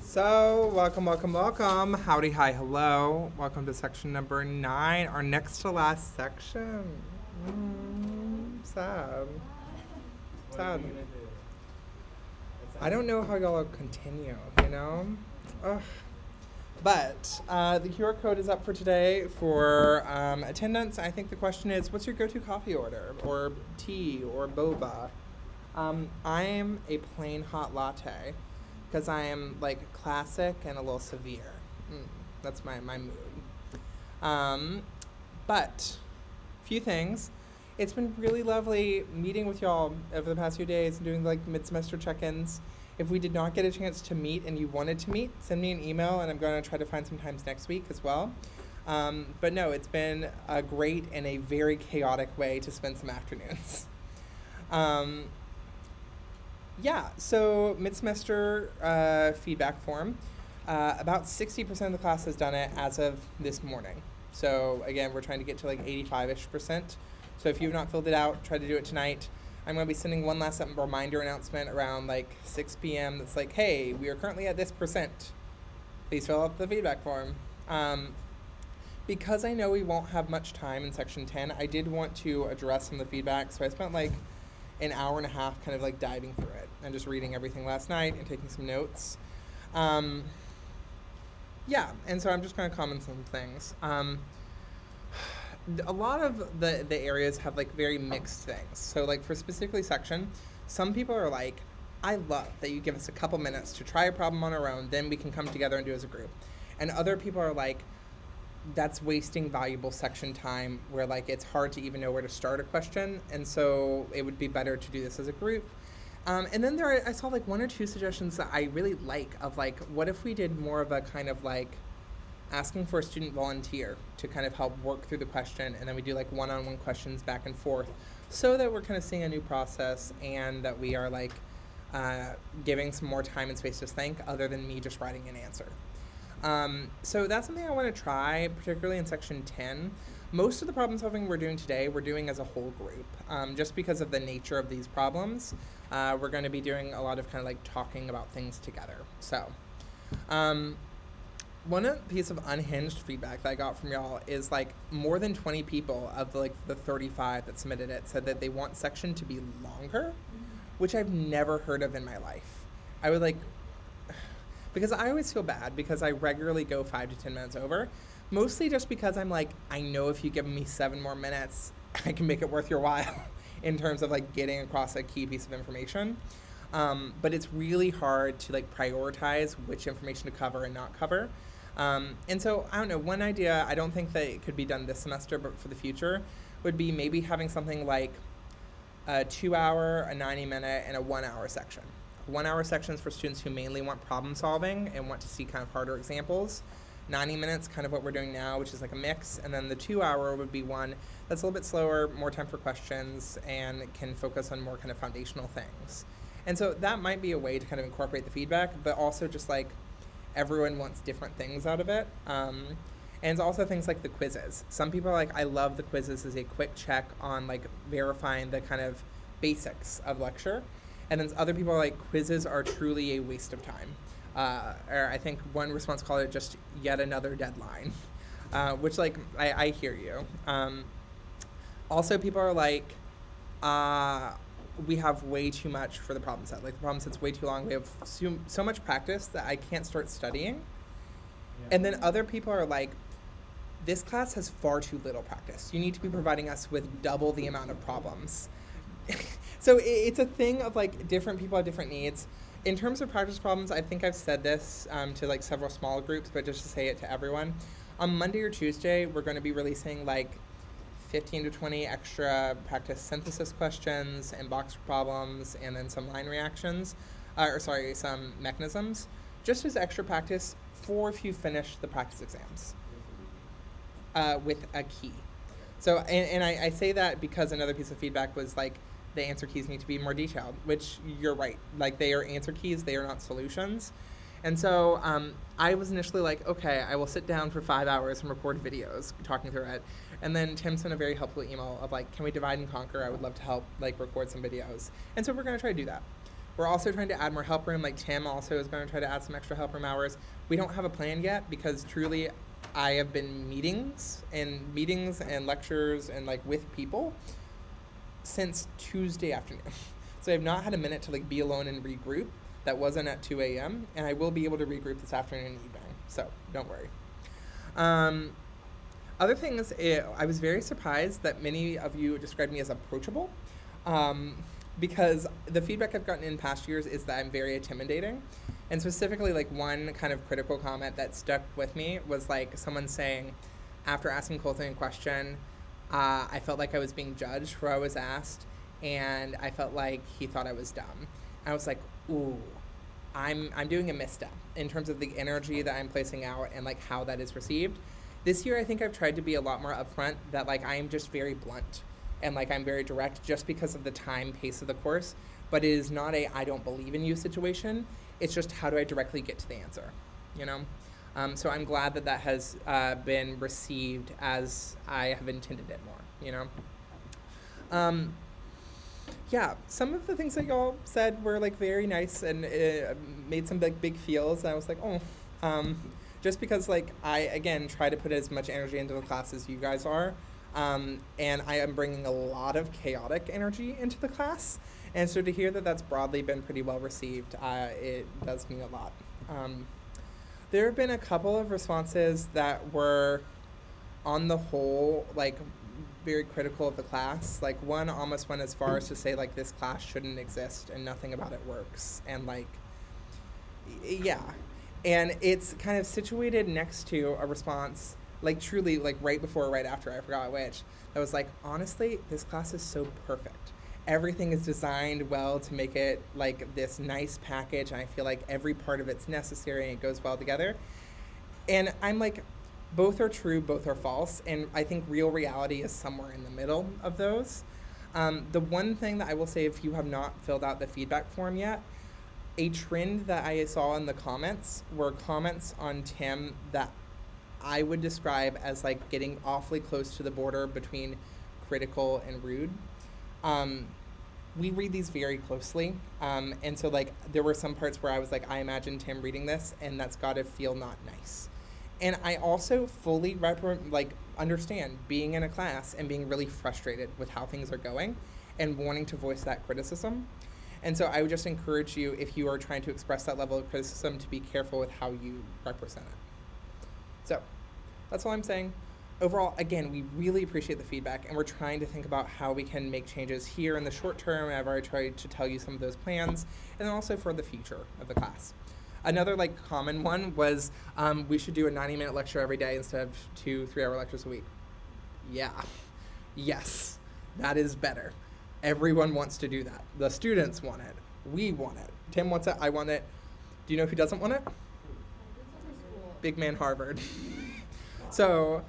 So, welcome. Howdy, hi, hello. Welcome to section number 9, our next to last section. Sad. What are Sad. we gonna do? I don't know how y'all will continue, you know? Ugh. But the QR code is up for today for attendance. I think the question is, what's your go-to coffee order? Or tea, or boba? I'm a plain hot latte because I am like classic and a little severe. That's my mood. Um, but, few things. It's been really lovely meeting with y'all over the past few days and doing like mid-semester check-ins. If we did not get a chance to meet and you wanted to meet, send me an email and I'm going to try to find some times next week as well. But no, it's been a great and a very chaotic way to spend some afternoons. Um, yeah, so mid-semester feedback form. About 60% of the class has done it as of this morning. So again, we're trying to get to like 85-ish%. So if you've not filled it out, try to do it tonight. I'm going to be sending one last reminder announcement around like 6 p.m. that's like, hey, we are currently at this percent. Please fill out the feedback form. Because I know we won't have much time in section 10, I did want to address some of the feedback. So I spent like an hour and a half kind of like diving through it and just reading everything last night and taking some notes. Yeah, and so I'm just going to comment some things. A lot of the areas have like very mixed things. So like for specifically section, some people are like, I love that you give us a couple minutes to try a problem on our own, then we can come together and do it as a group. And other people are like, that's wasting valuable section time where like it's hard to even know where to start a question, and so it would be better to do this as a group. And then I saw like one or two suggestions that I really like of like, what if we did more of a kind of like asking for a student volunteer to kind of help work through the question, and then we do like one-on-one questions back and forth so that we're kind of seeing a new process and that we are like giving some more time and space to think other than me just writing an answer. So that's something I want to try, particularly in section 10. Most of the problem solving we're doing today, we're doing as a whole group. Just because of the nature of these problems, we're going to be doing a lot of kind of like talking about things together. So, one piece of unhinged feedback that I got from y'all is like more than 20 people of the 35 that submitted it said that they want section to be longer, which I've never heard of in my life. I would like, because I always feel bad because I regularly go 5 to 10 minutes over, mostly just because I'm like, I know if you give me 7 more minutes, I can make it worth your while in terms of like getting across a key piece of information. But it's really hard to like prioritize which information to cover and not cover. And so, I don't know, one idea, I don't think that it could be done this semester, but for the future, would be maybe having something like a 2-hour, a 90-minute, and a 1-hour section. 1-hour sections for students who mainly want problem solving and want to see kind of harder examples. 90 minutes, kind of what we're doing now, which is like a mix. And then the 2-hour would be one that's a little bit slower, more time for questions, and can focus on more kind of foundational things. And so that might be a way to kind of incorporate the feedback, but also just like everyone wants different things out of it. And it's also things like the quizzes. Some people are like, I love the quizzes as a quick check on like verifying the kind of basics of lecture. And then other people are like, quizzes are truly a waste of time. Or I think one response called it just yet another deadline, which like, I hear you. Also people are like, we have way too much for the problem set. Like the problem set's way too long. We have so much practice that I can't start studying. Yeah. And then other people are like, this class has far too little practice. You need to be providing us with double the amount of problems. So it's a thing of like different people have different needs. In terms of practice problems, I think I've said this to like several small groups, but just to say it to everyone. On Monday or Tuesday, we're going to be releasing like 15 to 20 extra practice synthesis questions and box problems and then some line reactions, some mechanisms, just as extra practice for if you finish the practice exams with a key. So, and I say that because another piece of feedback was like, the answer keys need to be more detailed, which you're right. Like they are answer keys, they are not solutions. And so I was initially like, okay, I will sit down for 5 hours and record videos talking through it. And then Tim sent a very helpful email of like, can we divide and conquer? I would love to help like record some videos. And so we're going to try to do that. We're also trying to add more help room. Like Tim also is going to try to add some extra help room hours. We don't have a plan yet because truly I have been meetings and lectures and like with people since Tuesday afternoon. So I've not had a minute to like be alone and regroup. That wasn't at 2 a.m. and I will be able to regroup this afternoon and evening. So don't worry. Other things, I was very surprised that many of you described me as approachable, because the feedback I've gotten in past years is that I'm very intimidating. And specifically, like one kind of critical comment that stuck with me was like someone saying, after asking Colton a question, I felt like I was being judged for what I was asked, and I felt like he thought I was dumb. And I was like, ooh, I'm doing a misstep in terms of the energy that I'm placing out and like how that is received. This year, I think I've tried to be a lot more upfront, that like I am just very blunt and like I'm very direct just because of the time pace of the course, but it is not a I don't believe in you situation. It's just how do I directly get to the answer, you know? So I'm glad that that has been received as I have intended it more, you know? Yeah, some of the things that y'all said were like very nice and made some big feels. And I was like, oh, just because like I, again, try to put as much energy into the class as you guys are. And I am bringing a lot of chaotic energy into the class. And so to hear that that's broadly been pretty well received, it does mean a lot. There have been a couple of responses that were, on the whole, like very critical of the class. Like one almost went as far as to say like this class shouldn't exist and nothing about it works. And like, yeah. And it's kind of situated next to a response, like truly like right before or right after, I forgot which, that was like, honestly, this class is so perfect. Everything is designed well to make it like this nice package, and I feel like every part of it's necessary and it goes well together. And I'm like, both are true, both are false, and I think real reality is somewhere in the middle of those. The one thing that I will say, if you have not filled out the feedback form yet, a trend that I saw in the comments were comments on Tim that I would describe as like getting awfully close to the border between critical and rude. We read these very closely, and so like there were some parts where I was like, I imagine Tim reading this, and that's got to feel not nice. And I also fully understand being in a class and being really frustrated with how things are going and wanting to voice that criticism. And so I would just encourage you, if you are trying to express that level of criticism, to be careful with how you represent it. So that's all I'm saying. Overall, again, we really appreciate the feedback, and we're trying to think about how we can make changes here in the short term. I've already tried to tell you some of those plans, and then also for the future of the class. Another like common one was we should do a 90-minute lecture every day instead of 2 3-hour lectures a week. Yeah, yes, that is better. Everyone wants to do that. The students want it. We want it. Tim wants it. I want it. Do you know who doesn't want it? Big man Harvard. So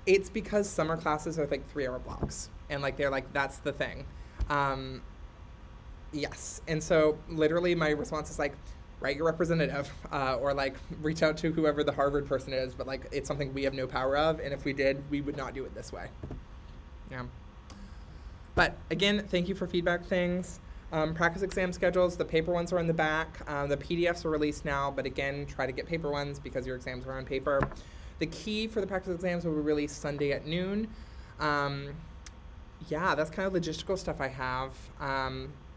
it's because summer classes are like 3-hour blocks, and like they're like that's the thing. Yes, and so literally my response is like, write your representative, or like reach out to whoever the Harvard person is, but like it's something we have no power of, and if we did, we would not do it this way. Yeah. But again, thank you for feedback things. Practice exam schedules, the paper ones are in the back. The PDFs are released now, but again, try to get paper ones because your exams are on paper. The key for the practice exams will be released Sunday at noon. Yeah, that's kind of logistical stuff I have.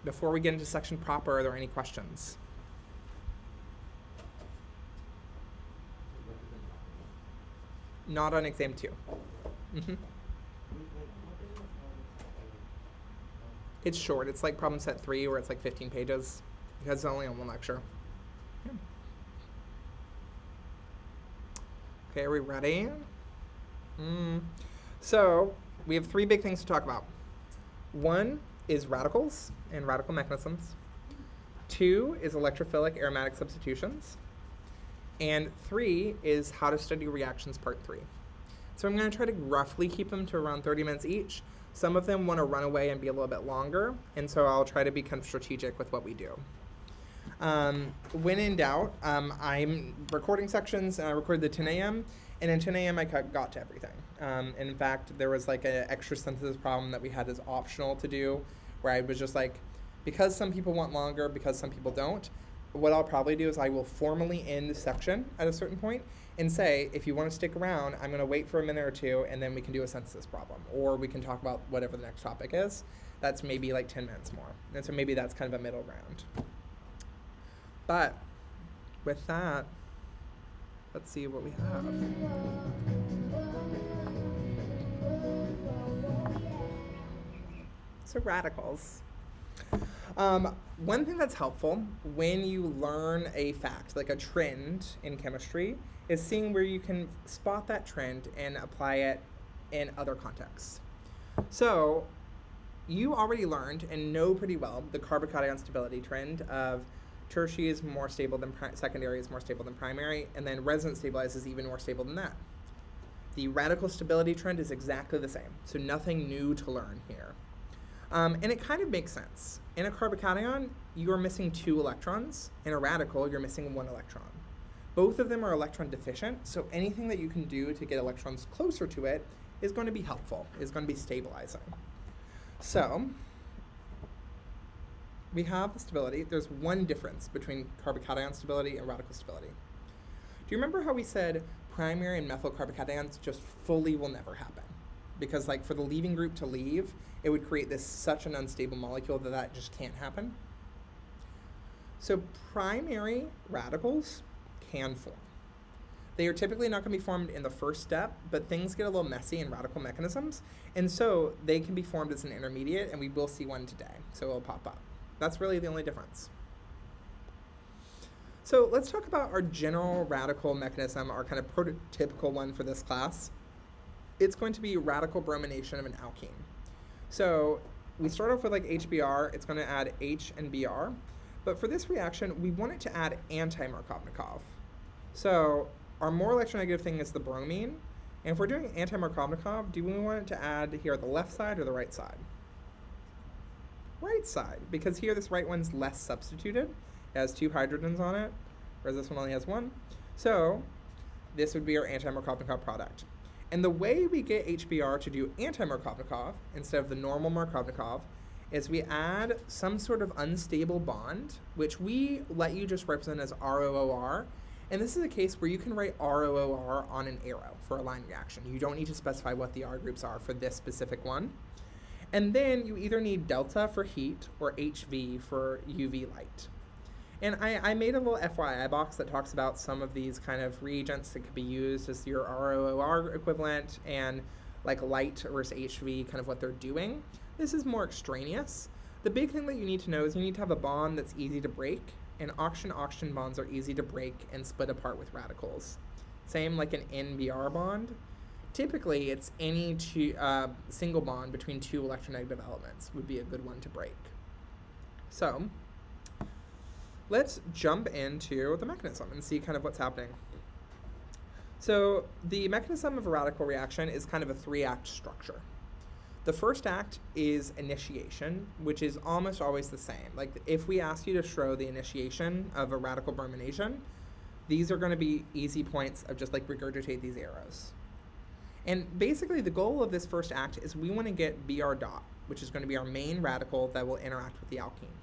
Before we get into section proper, are there any questions? Not on exam 2. Mm-hmm. It's short. It's like problem set 3 where it's like 15 pages because it's only on one lecture. Yeah. Okay, are we ready? So we have 3 big things to talk about. 1 is radicals and radical mechanisms. 2 is electrophilic aromatic substitutions. And 3 is how to study reactions part 3. So I'm going to try to roughly keep them to around 30 minutes each. Some of them want to run away and be a little bit longer, and so I'll try to be kind of strategic with what we do. When in doubt, I'm recording sections, and I recorded the 10 a.m., and in 10 a.m. I got to everything. And in fact, there was like an extra synthesis problem that we had as optional to do, where I was just like, Because some people want longer, because some people don't, what I'll probably do is I will formally end the section at a certain point and say, if you want to stick around, I'm going to wait for a minute or two, and then we can do a synthesis problem. Or we can talk about whatever the next topic is. That's maybe like 10 minutes more. And so maybe that's kind of a middle ground. But with that, let's see what we have. So radicals. One thing that's helpful when you learn a fact, like a trend in chemistry, is seeing where you can spot that trend and apply it in other contexts. So you already learned and know pretty well the carbocation stability trend of tertiary is more stable than secondary is more stable than primary, and then resonance stabilized is even more stable than that. The radical stability trend is exactly the same, so nothing new to learn here. And it kind of makes sense. In a carbocation, you are missing 2 electrons. In a radical, you're missing 1 electron. Both of them are electron deficient, so anything that you can do to get electrons closer to it is going to be helpful, is going to be stabilizing. So we have the stability. There's one difference between carbocation stability and radical stability. Do you remember how we said primary and methyl carbocations just fully will never happen? Because like for the leaving group to leave, it would create this such an unstable molecule that just can't happen. So primary radicals can form. They are typically not going to be formed in the first step, but things get a little messy in radical mechanisms, and so they can be formed as an intermediate, and we will see one today, so it'll pop up. That's really the only difference. So let's talk about our general radical mechanism, our kind of prototypical one for this class. It's going to be radical bromination of an alkene. So we start off with like HBr, it's going to add H and Br, but for this reaction, we want it to add anti-Markovnikov. So our more electronegative thing is the bromine, and if we're doing anti-Markovnikov, do we want it to add here the left side or the right side? Right side, because here this right one's less substituted. It has 2 hydrogens on it, whereas this one only has 1. So this would be our anti-Markovnikov product. And the way we get HBr to do anti-Markovnikov instead of the normal Markovnikov is we add some sort of unstable bond, which we let you just represent as ROOR. And this is a case where you can write ROOR on an arrow for a line reaction. You don't need to specify what the R groups are for this specific one. And then you either need delta for heat or HV for UV light. And I made a little FYI box that talks about some of these kind of reagents that could be used as your ROOR equivalent and like light versus HV, kind of what they're doing. This is more extraneous. The big thing that you need to know is you need to have a bond that's easy to break, and oxygen-oxygen bonds are easy to break and split apart with radicals. Same like an NBr bond. Typically, it's any single bond between 2 electronegative elements would be a good one to break. So let's jump into the mechanism and see kind of what's happening. So the mechanism of a radical reaction is kind of a 3-act structure. The first act is initiation, which is almost always the same. Like if we ask you to show the initiation of a radical bromination, these are going to be easy points of just like regurgitate these arrows. And basically the goal of this first act is we want to get Br dot, which is going to be our main radical that will interact with the alkene.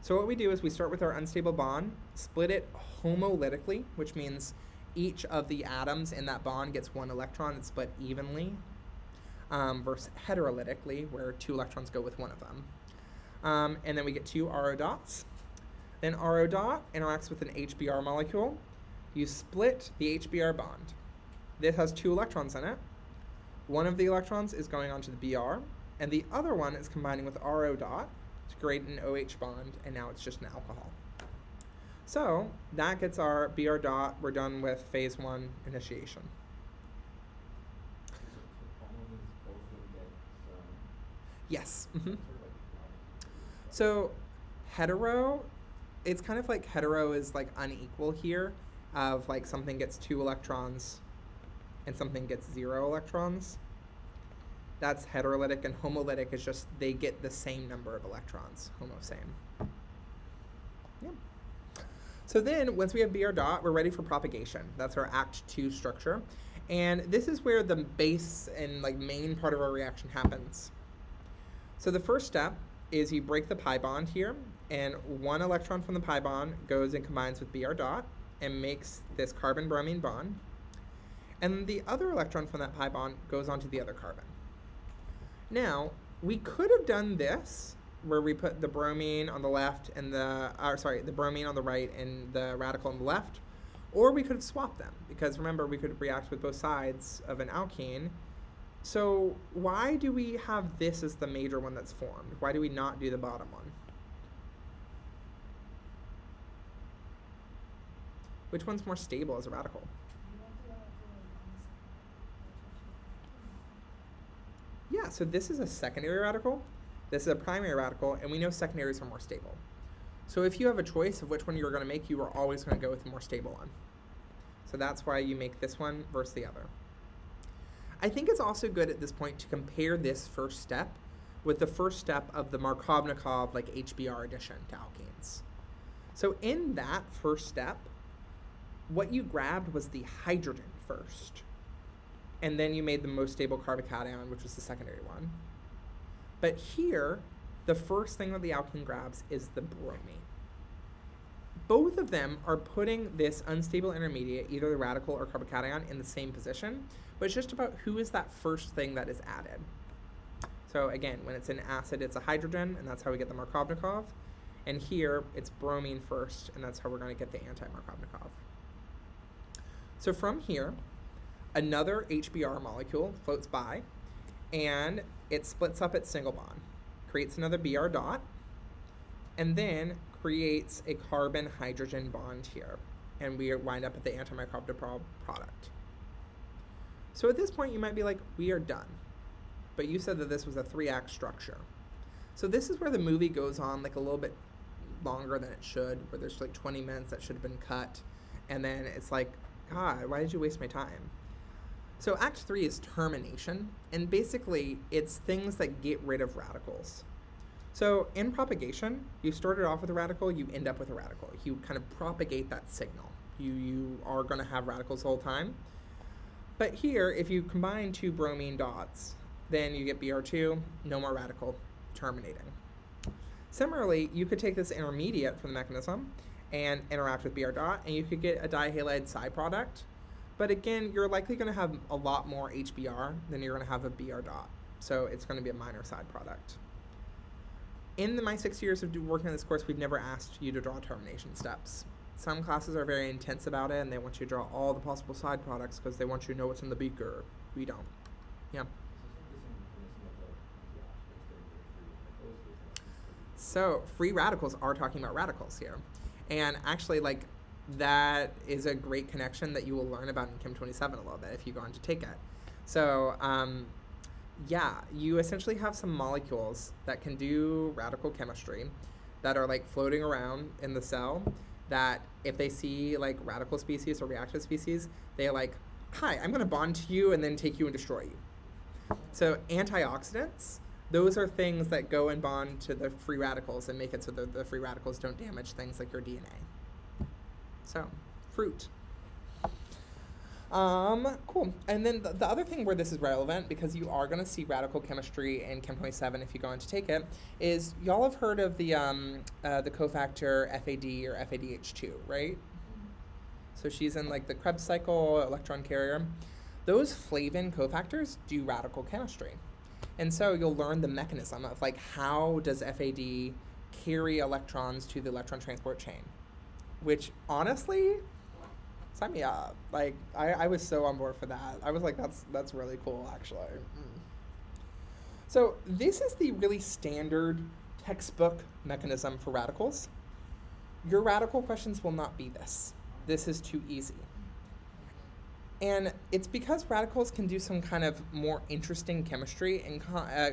So what we do is we start with our unstable bond, split it homolytically, which means each of the atoms in that bond gets 1 electron and split evenly, versus heterolytically, where 2 electrons go with 1 of them. And then we get 2 RO dots. Then RO dot interacts with an HBr molecule. You split the HBr bond. This has 2 electrons in it. One of the electrons is going onto the Br, and the other one is combining with RO dot to create an OH bond, and now it's just an alcohol. So that gets our Br dot. We're done with phase 1 initiation. Yes. Mm-hmm. So hetero, it's kind of like hetero is like unequal here, of like something gets 2 electrons and something gets 0 electrons. That's heterolytic, and homolytic is just they get the same number of electrons, same. Yeah. So then once we have Br dot, we're ready for propagation. That's our Act 2 structure. And this is where the base and like main part of our reaction happens. So the first step is you break the pi bond here, and one electron from the pi bond goes and combines with Br dot and makes this carbon-bromine bond. And the other electron from that pi bond goes onto the other carbon. Now, we could have done this, where we put the bromine on the left and the bromine on the right and the radical on the left, or we could have swapped them, because remember, we could react with both sides of an alkene. So why do we have this as the major one that's formed? Why do we not do the bottom one? Which one's more stable as a radical? Yeah, so this is a secondary radical, this is a primary radical, and we know secondaries are more stable. So if you have a choice of which one you're going to make, you are always going to go with the more stable one. So that's why you make this one versus the other. I think it's also good at this point to compare this first step with the first step of the Markovnikov like HBr addition to alkenes. So in that first step, what you grabbed was the hydrogen first, and then you made the most stable carbocation, which was the secondary one. But here, the first thing that the alkene grabs is the bromine. Both of them are putting this unstable intermediate, either the radical or carbocation, in the same position, but it's just about who is that first thing that is added. So again, when it's an acid, it's a hydrogen, and that's how we get the Markovnikov. And here, it's bromine first, and that's how we're going to get the anti-Markovnikov. So from here, another HBr molecule floats by, and it splits up its single bond, creates another Br dot, and then creates a carbon-hydrogen bond here, and we wind up at the anti-Markovnikov product. So at this point, you might be like, we are done. But you said that this was a 3-act structure. So this is where the movie goes on like a little bit longer than it should, where there's like 20 minutes that should have been cut, and then it's like, God, why did you waste my time? So Act 3 is termination, and basically it's things that get rid of radicals. So in propagation, you started off with a radical, you end up with a radical. You kind of propagate that signal. You are going to have radicals the whole time. But here, if you combine 2 bromine dots, then you get Br2, no more radical, terminating. Similarly, you could take this intermediate from the mechanism and interact with Br dot, and you could get a dihalide side product. But again, you're likely going to have a lot more HBr than you're going to have a Br dot. So it's going to be a minor side product. In my 6 years of working on this course, we've never asked you to draw termination steps. Some classes are very intense about it, and they want you to draw all the possible side products because they want you to know what's in the beaker. We don't. Yeah. So free radicals are talking about radicals here. And actually, like, that is a great connection that you will learn about in Chem 27 a little bit if you go on to take it. So, yeah, you essentially have some molecules that can do radical chemistry that are like floating around in the cell, that if they see like radical species or reactive species, they like, hi, I'm going to bond to you and then take you and destroy you. So antioxidants, those are things that go and bond to the free radicals and make it so that the free radicals don't damage things like your DNA. So, fruit. Cool. And then the other thing where this is relevant, because you are going to see radical chemistry in Chem 27 if you go on to take it, is y'all have heard of the cofactor FAD or FADH2, right? So she's in like the Krebs cycle, electron carrier. Those flavin cofactors do radical chemistry. And so you'll learn the mechanism of like how does FAD carry electrons to the electron transport chain, which honestly, sign me up. Like I was so on board for that. I was like, that's really cool actually. So this is the really standard textbook mechanism for radicals. Your radical questions will not be this. This is too easy. And it's because radicals can do some kind of more interesting chemistry and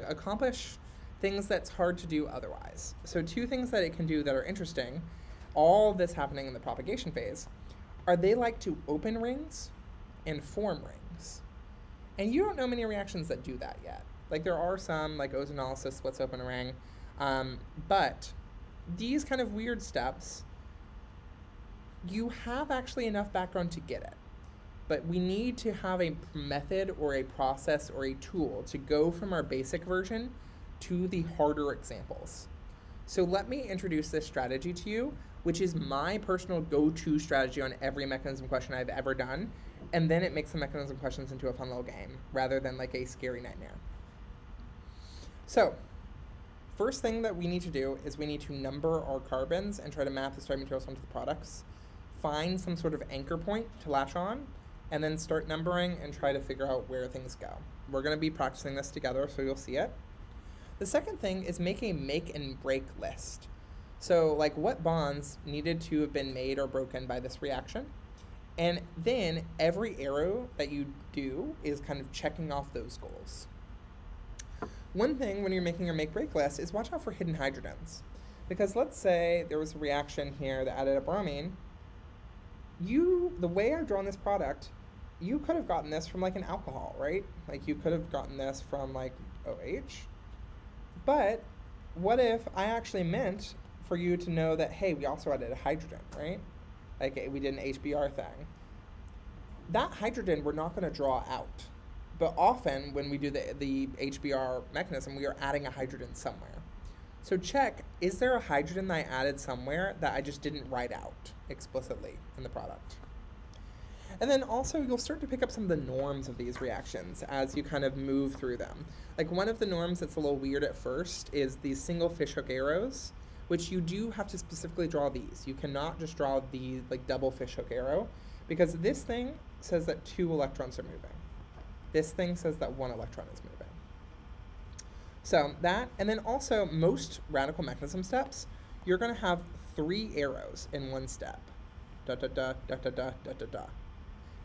accomplish things that's hard to do otherwise. So 2 things that it can do that are interesting, all this happening in the propagation phase, are they like to open rings and form rings. And you don't know many reactions that do that yet. Like there are some, like ozonolysis splits open a ring, but these kind of weird steps, you have actually enough background to get it. But we need to have a method or a process or a tool to go from our basic version to the harder examples. So let me introduce this strategy to you, which is my personal go-to strategy on every mechanism question I've ever done, and then it makes the mechanism questions into a fun little game rather than like a scary nightmare. So, first thing that we need to do is we need to number our carbons and try to map the starting materials onto the products, find some sort of anchor point to latch on, and then start numbering and try to figure out where things go. We're going to be practicing this together, so you'll see it. The second thing is make a make and break list. So, like, what bonds needed to have been made or broken by this reaction? And then every arrow that you do is kind of checking off those goals. One thing when you're making your make-break list is watch out for hidden hydrogens. Because let's say there was a reaction here that added a bromine. The way I've drawn this product, you could have gotten this from like an alcohol, right? Like you could have gotten this from like OH. But what if I actually meant for you to know that, hey, we also added a hydrogen, right? Like we did an HBr thing. That hydrogen we're not going to draw out. But often when we do the HBr mechanism, we are adding a hydrogen somewhere. So check, is there a hydrogen that I added somewhere that I just didn't write out explicitly in the product? And then also you'll start to pick up some of the norms of these reactions as you kind of move through them. Like one of the norms that's a little weird at first is these single fishhook arrows, which you do have to specifically draw these. You cannot just draw the like double fishhook arrow because this thing says that 2 electrons are moving. This thing says that 1 electron is moving. So that, and then also most radical mechanism steps, you're going to have 3 arrows in one step. Da da da da da da da da da.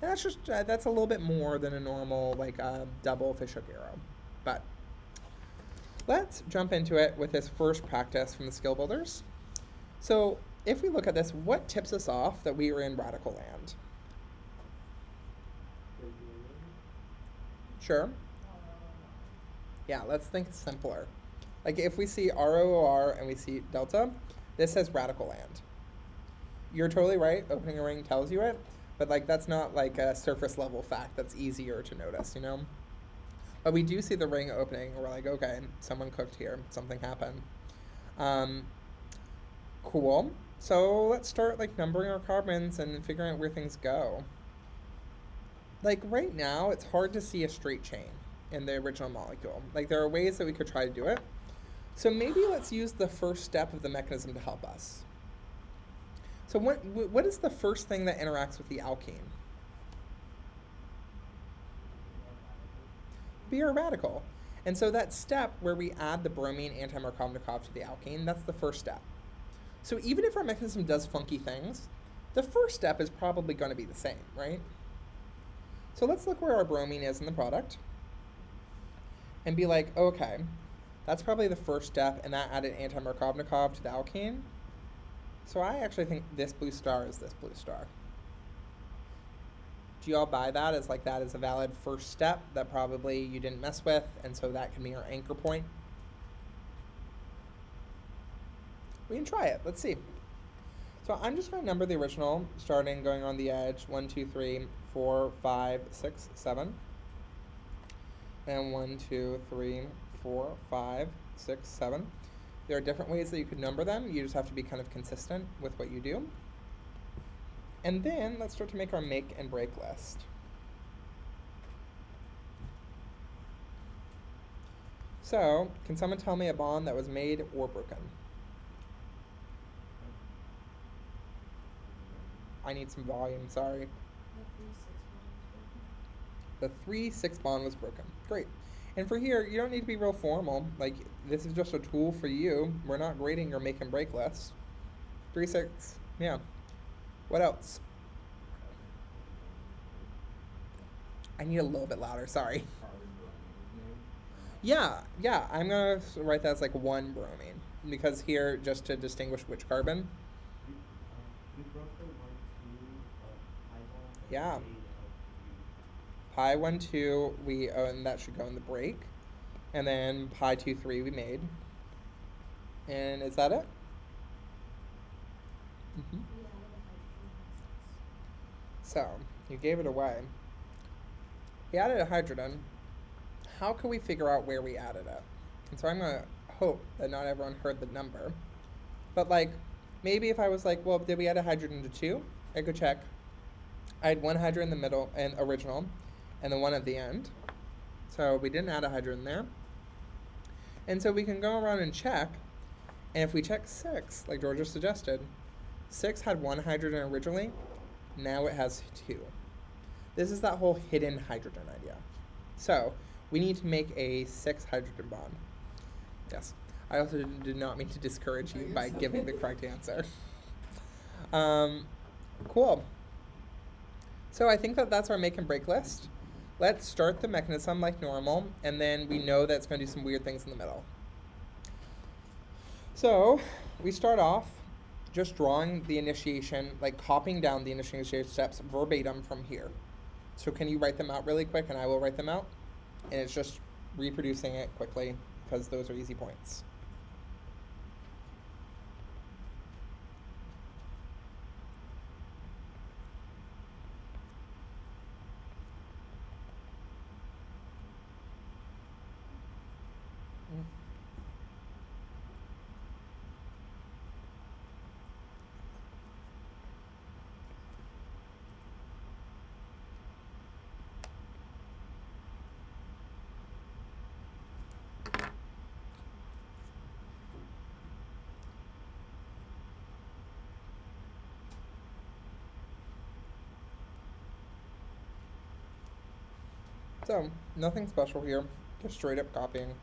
And that's just that's a little bit more than a normal like double fishhook arrow. But let's jump into it with this first practice from the skill builders. So if we look at this, what tips us off that we are in radical land? Sure. Yeah, let's think simpler. Like if we see ROOR and we see delta, this says radical land. You're totally right, opening a ring tells you it, but like that's not like a surface level fact that's easier to notice, you know? But we do see the ring opening, and we're like, okay, someone cooked here, something happened. Cool. So let's start like numbering our carbons and figuring out where things go. Like right now, it's hard to see a straight chain in the original molecule. Like there are ways that we could try to do it. So maybe let's use the first step of the mechanism to help us. So what is the first thing that interacts with the alkene? Be a radical. And so that step where we add the bromine anti-Markovnikov to the alkene, that's the first step. So even if our mechanism does funky things, the first step is probably going to be the same, right? So let's look where our bromine is in the product and be like, okay, that's probably the first step, and that added anti-Markovnikov to the alkene. So I actually think this blue star is this blue star. Do you all buy that as like that is a valid first step that probably you didn't mess with, and so that can be our anchor point? We can try it. Let's see. So I'm just going to number the original, starting going on the edge, 1, 2, 3, 4, 5, 6, 7. And 1, 2, 3, 4, 5, 6, 7. There are different ways that you could number them. You just have to be kind of consistent with what you do. And then let's start to make our make and break list. So, can someone tell me a bond that was made or broken? I need some volume, sorry. The 3-6 bond was broken. Great. And for here, you don't need to be real formal. Like, this is just a tool for you. We're not grading your make and break list. 3-6, yeah. What else? I need a little bit louder, sorry. Yeah, I'm gonna write that as like 1 bromine. Because here, just to distinguish which carbon. Yeah. Pi 1, 2, and that should go in the break. And then pi 2, 3 we made. And is that it? Mm-hmm. So, you gave it away. We added a hydrogen. How can we figure out where we added it? And so I'm going to hope that not everyone heard the number. But like, maybe if I was like, well, did we add a hydrogen to two? I could check. I had one hydrogen in the middle and original, and then one at the end. So we didn't add a hydrogen there. And so we can go around and check. And if we check 6, like Georgia suggested, 6 had one hydrogen originally. Now it has 2. This is that whole hidden hydrogen idea. So we need to make a 6 hydrogen bond. Yes. I also did not mean to discourage you by giving the correct answer. Cool. So I think that that's our make and break list. Let's start the mechanism like normal, and then we know that it's going to do some weird things in the middle. So we start off just drawing the initiation, like copying down the initiation steps verbatim from here. So can you write them out really quick, and I will write them out? And it's just reproducing it quickly because those are easy points. So, nothing special here, just straight up copying.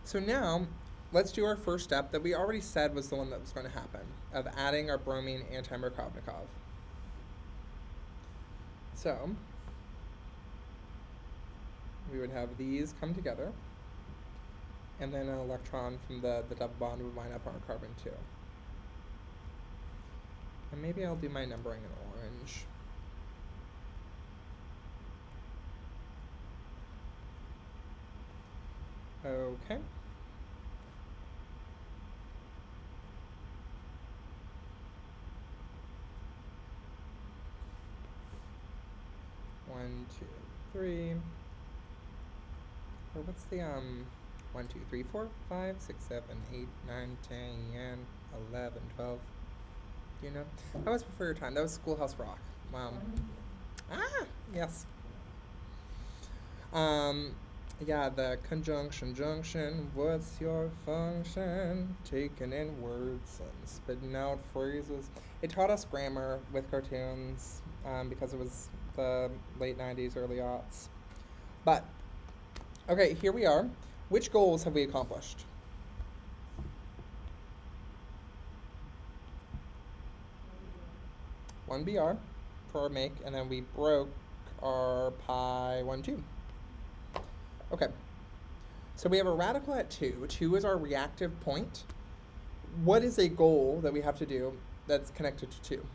So now, let's do our first step that we already said was the one that was going to happen, of adding our bromine anti-Markovnikov. So, we would have these come together, and then an electron from the double bond would line up on our carbon too. And maybe I'll do my numbering in orange. Okay. One, two, three. Or what's the 1, 2, 3, 4, 5, 6, 7, 8, 9, 10, 11, 12. Do you know? That was before your time. That was Schoolhouse Rock. Wow. Ah, yes. Yeah, the conjunction, junction, what's your function? Taking in words and spitting out phrases. It taught us grammar with cartoons because it was the late 90s, early aughts. But, okay, here we are. Which goals have we accomplished? One BR for our make, and then we broke our pi 1, 2. Okay, so we have a radical at 2. 2 is our reactive point. What is a goal that we have to do that's connected to 2?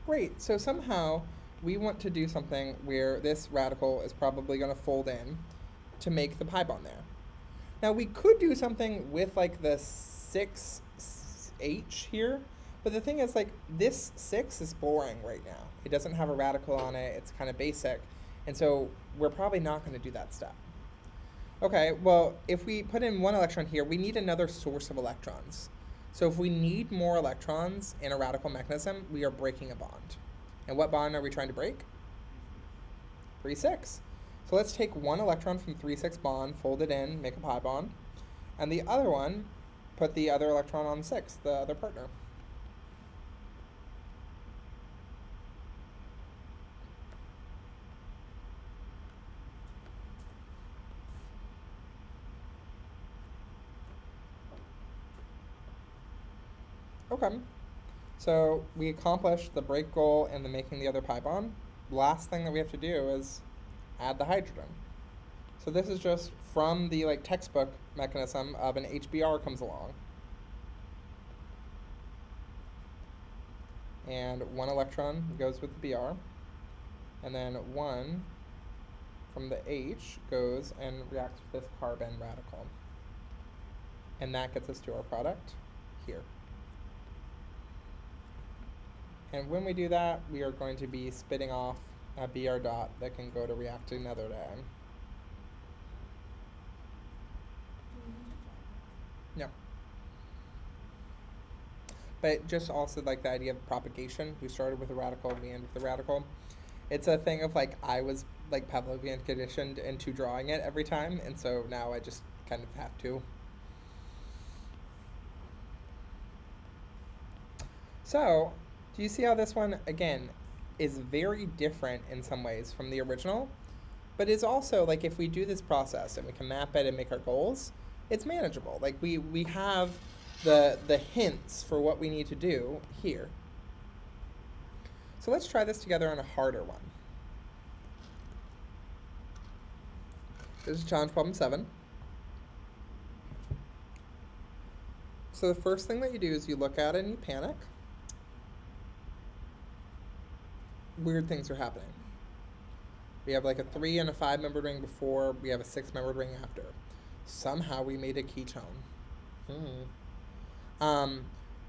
Great, so somehow we want to do something where this radical is probably going to fold in to make the pi bond there. Now we could do something with like the 6H here, but the thing is, like, this 6 is boring right now. It doesn't have a radical on it. It's kind of basic. And so we're probably not going to do that step. Okay, well, if we put in 1 electron here, we need another source of electrons. So if we need more electrons in a radical mechanism, we are breaking a bond. And what bond are we trying to break? 3,6. So let's take 1 electron from 3,6 bond, fold it in, make a pi bond. And the other one, put the other electron on 6, the other partner. Okay, so we accomplished the break goal and the making the other pi bond. Last thing that we have to do is add the hydrogen. So this is just from the like textbook mechanism of an HBr comes along. And 1 electron goes with the Br. And then 1 from the H goes and reacts with this carbon radical. And that gets us to our product here. And when we do that, we are going to be spitting off a Br dot that can go to react another day. No. But just also like the idea of propagation. We started with a radical, we end with a radical. It's a thing of like I was like Pavlovian conditioned into drawing it every time, and so now I just kind of have to. So, do you see how this one again is very different in some ways from the original, but is also like if we do this process and we can map it and make our goals, it's manageable. Like we have the hints for what we need to do here. So let's try this together on a harder one. This is challenge problem 7. So the first thing that you do is you look at it and you panic. Weird things are happening. We have like a 3 and a 5 membered ring before, we have a 6 membered ring after. Somehow we made a ketone.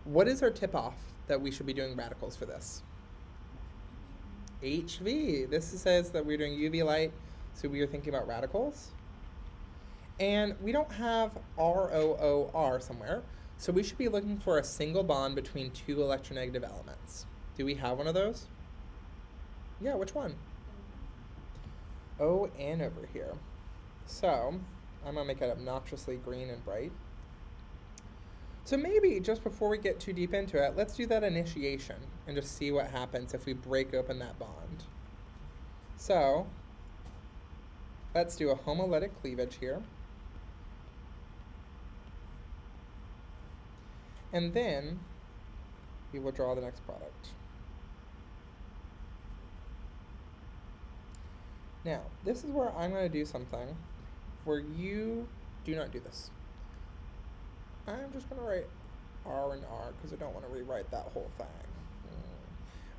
What is our tip off that we should be doing radicals for this? HV. This says that we're doing UV light, so we are thinking about radicals. And we don't have ROOR somewhere, so we should be looking for a single bond between 2 electronegative elements. Do we have one of those? Yeah, which one? ON over here. So, I'm going to make it obnoxiously green and bright. So maybe just before we get too deep into it, let's do that initiation and just see what happens if we break open that bond. So, let's do a homolytic cleavage here. And then we will draw the next product. Now, this is where I'm going to do something where you do not do this. I'm just going to write R and R because I don't want to rewrite that whole thing.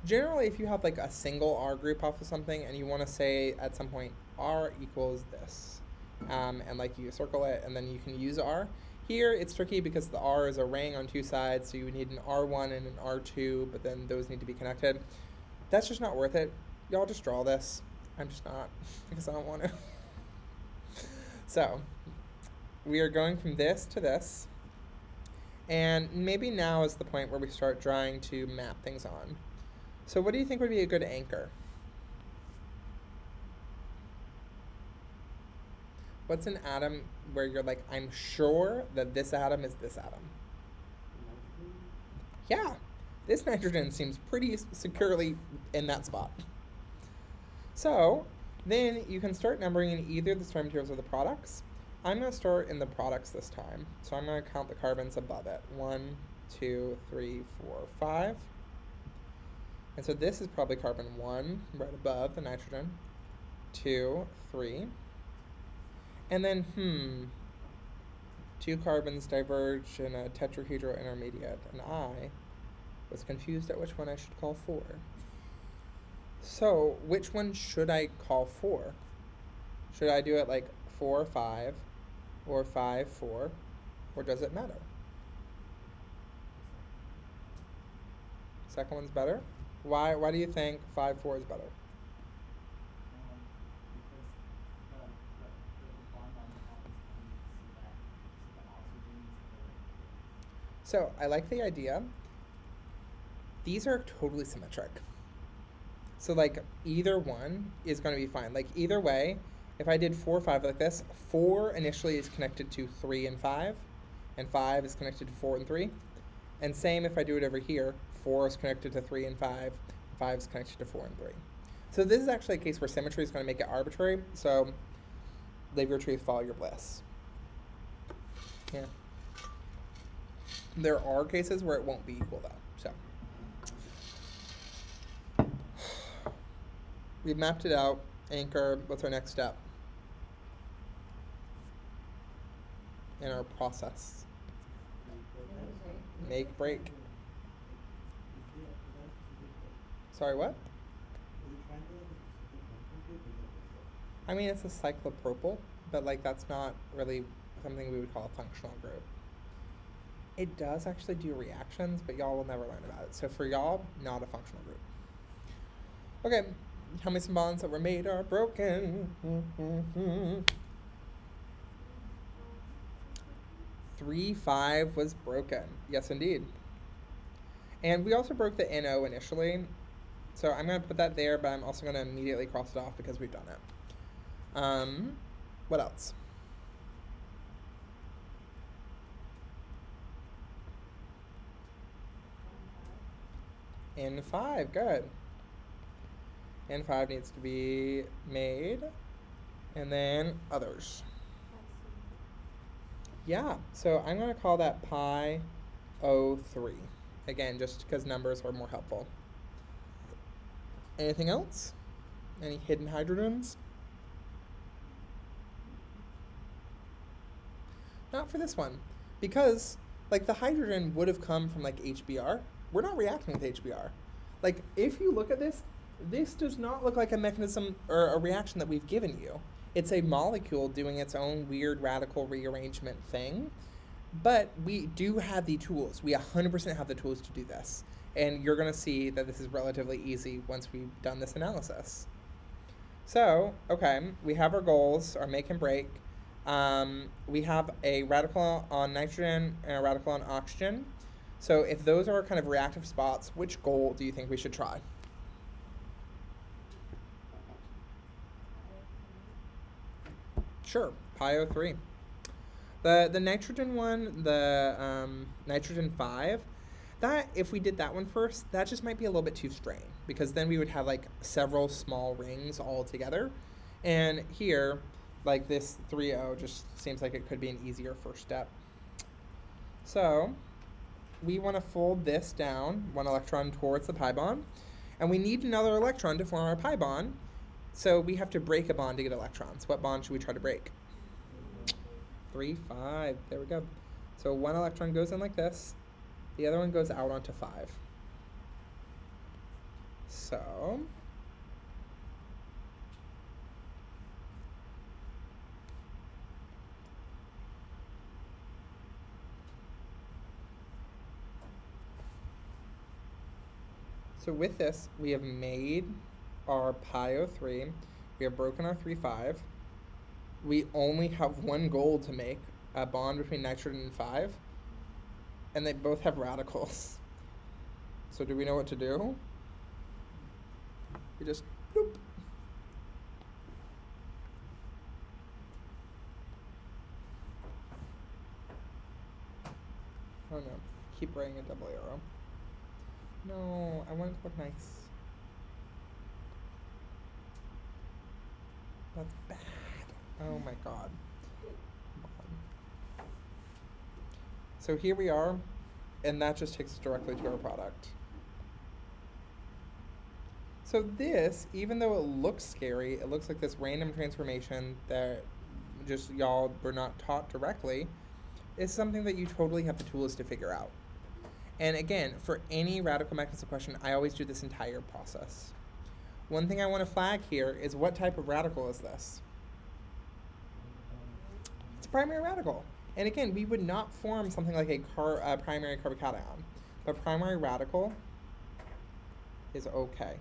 Generally, if you have like a single R group off of something and you want to say at some point R equals this, and like you circle it and then you can use R. Here it's tricky because the R is a ring on 2 sides, so you would need an R1 and an R2, but then those need to be connected. That's just not worth it. Y'all just draw this. I'm just not, because I don't want to. So, we are going from this to this, and maybe now is the point where we start trying to map things on. So what do you think would be a good anchor? What's an atom where you're like, I'm sure that this atom is this atom? Yeah, this nitrogen seems pretty securely in that spot. So then you can start numbering in either the starting materials or the products. I'm going to start in the products this time. So I'm going to count the carbons above it. 1, 2, 3, 4, 5. And so this is probably carbon 1 right above the nitrogen. 2, 3. And then, 2 carbons diverge in a tetrahedral intermediate. And I was confused at which one I should call 4. So, which one should I call 4? Should I do it like 4, 5, or 5, 4, or does it matter? Second one's better? Why do you think 5, 4 is better? So, I like the idea. These are totally symmetric. So like either one is going to be fine. Like either way, if I did 4, 5 like this, 4 initially is connected to 3 and 5 is connected to 4 and 3. And same if I do it over here, 4 is connected to 3 and 5 is connected to 4 and 3. So this is actually a case where symmetry is going to make it arbitrary. So live your truth, follow your bliss. Yeah. There are cases where it won't be equal though. So we've mapped it out. Anchor, what's our next step in our process? Make, break. Sorry, what? I mean, it's a cyclopropyl, but like that's not really something we would call a functional group. It does actually do reactions, but y'all will never learn about it. So for y'all, not a functional group. Okay, tell me some bonds that were made are broken. 3-5 was broken. Yes, indeed. And we also broke the NO initially. So I'm going to put that there, but I'm also going to immediately cross it off because we've done it. What else? N5, good. N5 needs to be made. And then others. Yeah, so I'm going to call that pi O3. Again, just because numbers are more helpful. Anything else? Any hidden hydrogens? Not for this one. Because, like, the hydrogen would have come from, like, HBr. We're not reacting with HBr. Like, if you look at this, this does not look like a mechanism or a reaction that we've given you. It's a molecule doing its own weird radical rearrangement thing. But we do have the tools. We 100% have the tools to do this. And you're going to see that this is relatively easy once we've done this analysis. So, okay, we have our goals, our make and break. We have a radical on nitrogen and a radical on oxygen. So if those are kind of reactive spots, which goal do you think we should try? Sure, pi O3. The nitrogen one, the nitrogen 5, that, if we did that one first, that just might be a little bit too strained because then we would have like several small rings all together. And here, like this 3O just seems like it could be an easier first step. So we want to fold this down, one electron towards the pi bond, and we need another electron to form our pi bond. So we have to break a bond to get electrons. What bond should we try to break? 3-5. There we go. So one electron goes in like this. The other one goes out onto 5. So with this, we have made our pi O3. We have broken our 3-5. We only have one goal to make, a bond between nitrogen and 5. And they both have radicals. So do we know what to do? We just bloop. Oh no, keep writing a double arrow. No, I want it to look nice. That's bad. Oh my god. Come on. So here we are, and that just takes us directly to our product. So this, even though it looks scary, it looks like this random transformation that just y'all were not taught directly, is something that you totally have the tools to figure out. And again, for any radical mechanism question, I always do this entire process. One thing I want to flag here is what type of radical is this? It's a primary radical. And again, we would not form something like a primary carbocation. But primary radical is okay.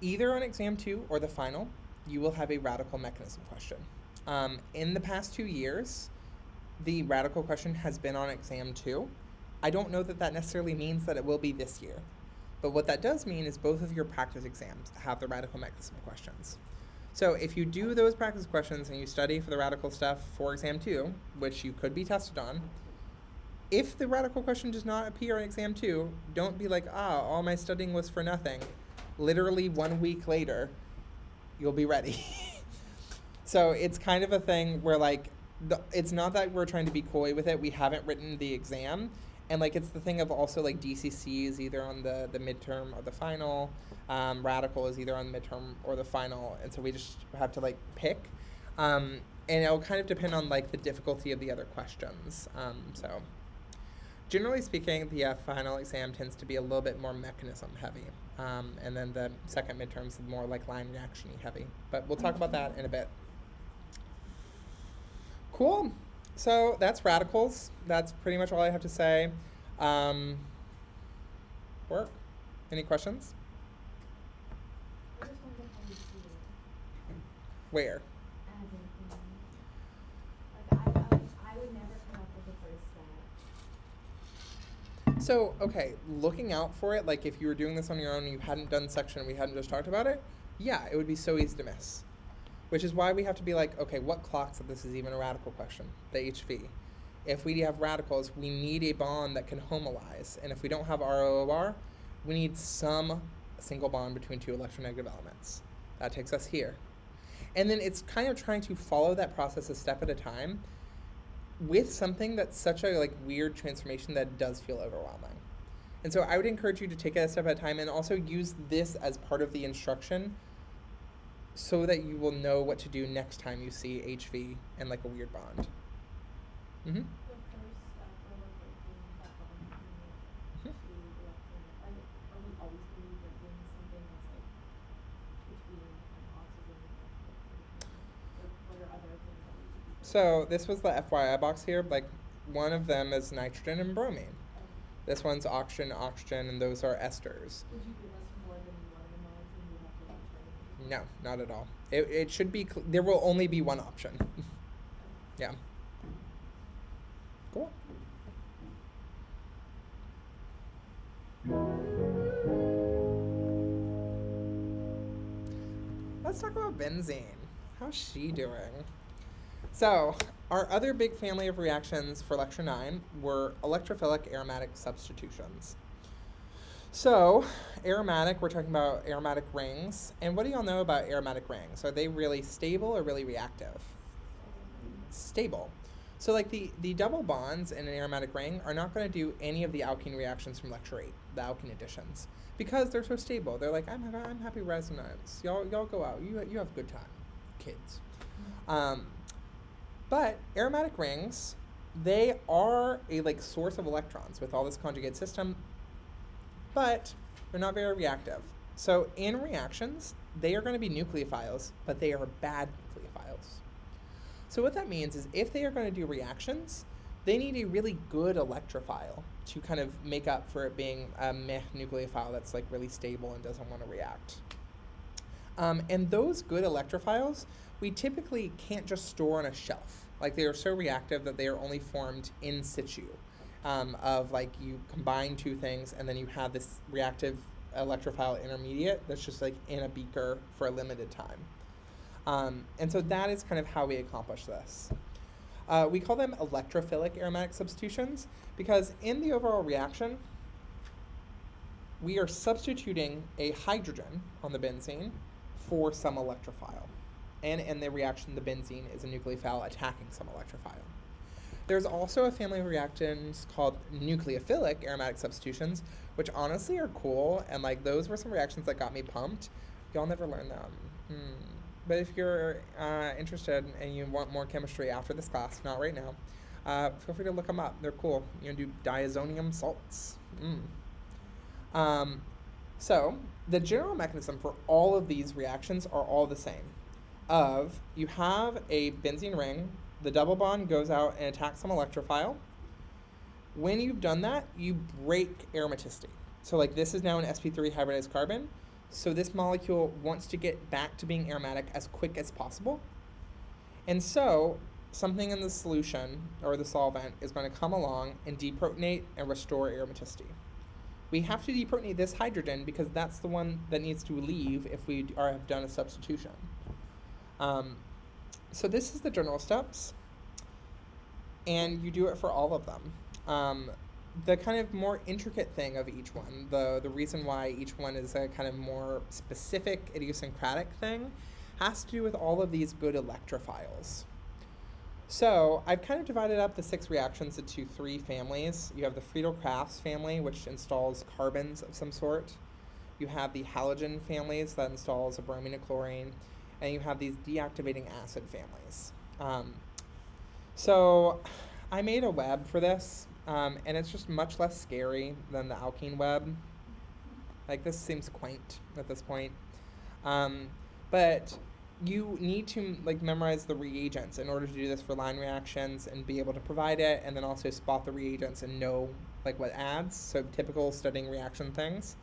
Either on exam 2 or the final, you will have a radical mechanism question. In the past 2 years, the radical question has been on exam 2. I don't know that that necessarily means that it will be this year. But what that does mean is both of your practice exams have the radical mechanism questions. So if you do those practice questions and you study for the radical stuff for exam 2, which you could be tested on, if the radical question does not appear in exam 2, don't be like, all my studying was for nothing. Literally 1 week later, you'll be ready. So it's kind of a thing where like, it's not that we're trying to be coy with it. We haven't written the exam. And like it's the thing of also like DCC is either on the midterm or the final. Radical is either on the midterm or the final. And so we just have to like pick. And it'll kind of depend on like the difficulty of the other questions. So generally speaking, the final exam tends to be a little bit more mechanism heavy. And then the second midterm is more like line reaction-y heavy. But we'll talk about that in a bit. Cool. So that's radicals. That's pretty much all I have to say. Work. Any questions? I just wonder how you see it. Where? Adding So, okay, looking out for it, like if you were doing this on your own and you hadn't done section and we hadn't just talked about it, yeah, it would be so easy to miss. Which is why we have to be like, okay, what clocks that this is even a radical question, the HV? If we have radicals, we need a bond that can homolize. And if we don't have ROOR, we need some single bond between two electronegative elements. That takes us here. And then it's kind of trying to follow that process a step at a time with something that's such a like weird transformation that does feel overwhelming. And so I would encourage you to take it a step at a time and also use this as part of the instruction so that you will know what to do next time you see HV and like a weird bond. Mm-hmm. The first step of breaking that bond between the two electrons, are we always going to be breaking something that's like between an oxygen and or what are other things that we should be breaking? So this was the FYI box here. Like one of them is nitrogen and bromine. This one's oxygen, and those are esters. Would you give us more than one amount and we have to like try to No, not at all. It should be, there will only be one option. Yeah. Cool. Let's talk about benzene. How's she doing? So, our other big family of reactions for lecture 9 were electrophilic aromatic substitutions. So, aromatic, we're talking about aromatic rings. And what do y'all know about aromatic rings? Are they really stable or really reactive? Stable. So like the double bonds in an aromatic ring are not going to do any of the alkene reactions from lecture 8, the alkene additions, because they're so stable. They're like, I'm happy resonance. Y'all go out. You have a good time, kids. But aromatic rings, they are a like source of electrons with all this conjugate system, but they're not very reactive. So in reactions, they are going to be nucleophiles, but they are bad nucleophiles. So what that means is if they are going to do reactions, they need a really good electrophile to kind of make up for it being a meh nucleophile that's like really stable and doesn't want to react. And those good electrophiles, we typically can't just store on a shelf. Like they are so reactive that they are only formed in situ. Of like you combine two things and then you have this reactive electrophile intermediate that's just like in a beaker for a limited time. And so that is kind of how we accomplish this. We call them electrophilic aromatic substitutions because in the overall reaction, we are substituting a hydrogen on the benzene for some electrophile. And in the reaction, the benzene is a nucleophile attacking some electrophile. There's also a family of reactions called nucleophilic aromatic substitutions, which honestly are cool, and like those were some reactions that got me pumped. Y'all never learned them. But if you're interested and you want more chemistry after this class, not right now, feel free to look them up. They're cool. You can do diazonium salts. So the general mechanism for all of these reactions are all the same. You have a benzene ring, the double bond goes out and attacks some electrophile. When you've done that, you break aromaticity. So like this is now an sp3 hybridized carbon. So this molecule wants to get back to being aromatic as quick as possible. And so something in the solution or the solvent is going to come along and deprotonate and restore aromaticity. We have to deprotonate this hydrogen because that's the one that needs to leave if we have done a substitution. So this is the general steps, and you do it for all of them. The kind of more intricate thing of each one, the reason why each one is a kind of more specific idiosyncratic thing, has to do with all of these good electrophiles. So I've kind of divided up the 6 reactions into 3 families. You have the Friedel-Crafts family, which installs carbons of some sort. You have the halogen families that installs a bromine and chlorine. And you have these deactivating acid families. So I made a web for this, and it's just much less scary than the alkene web. Like this seems quaint at this point. But you need to like memorize the reagents in order to do this for line reactions and be able to provide it, and then also spot the reagents and know like what adds. So typical studying reaction things.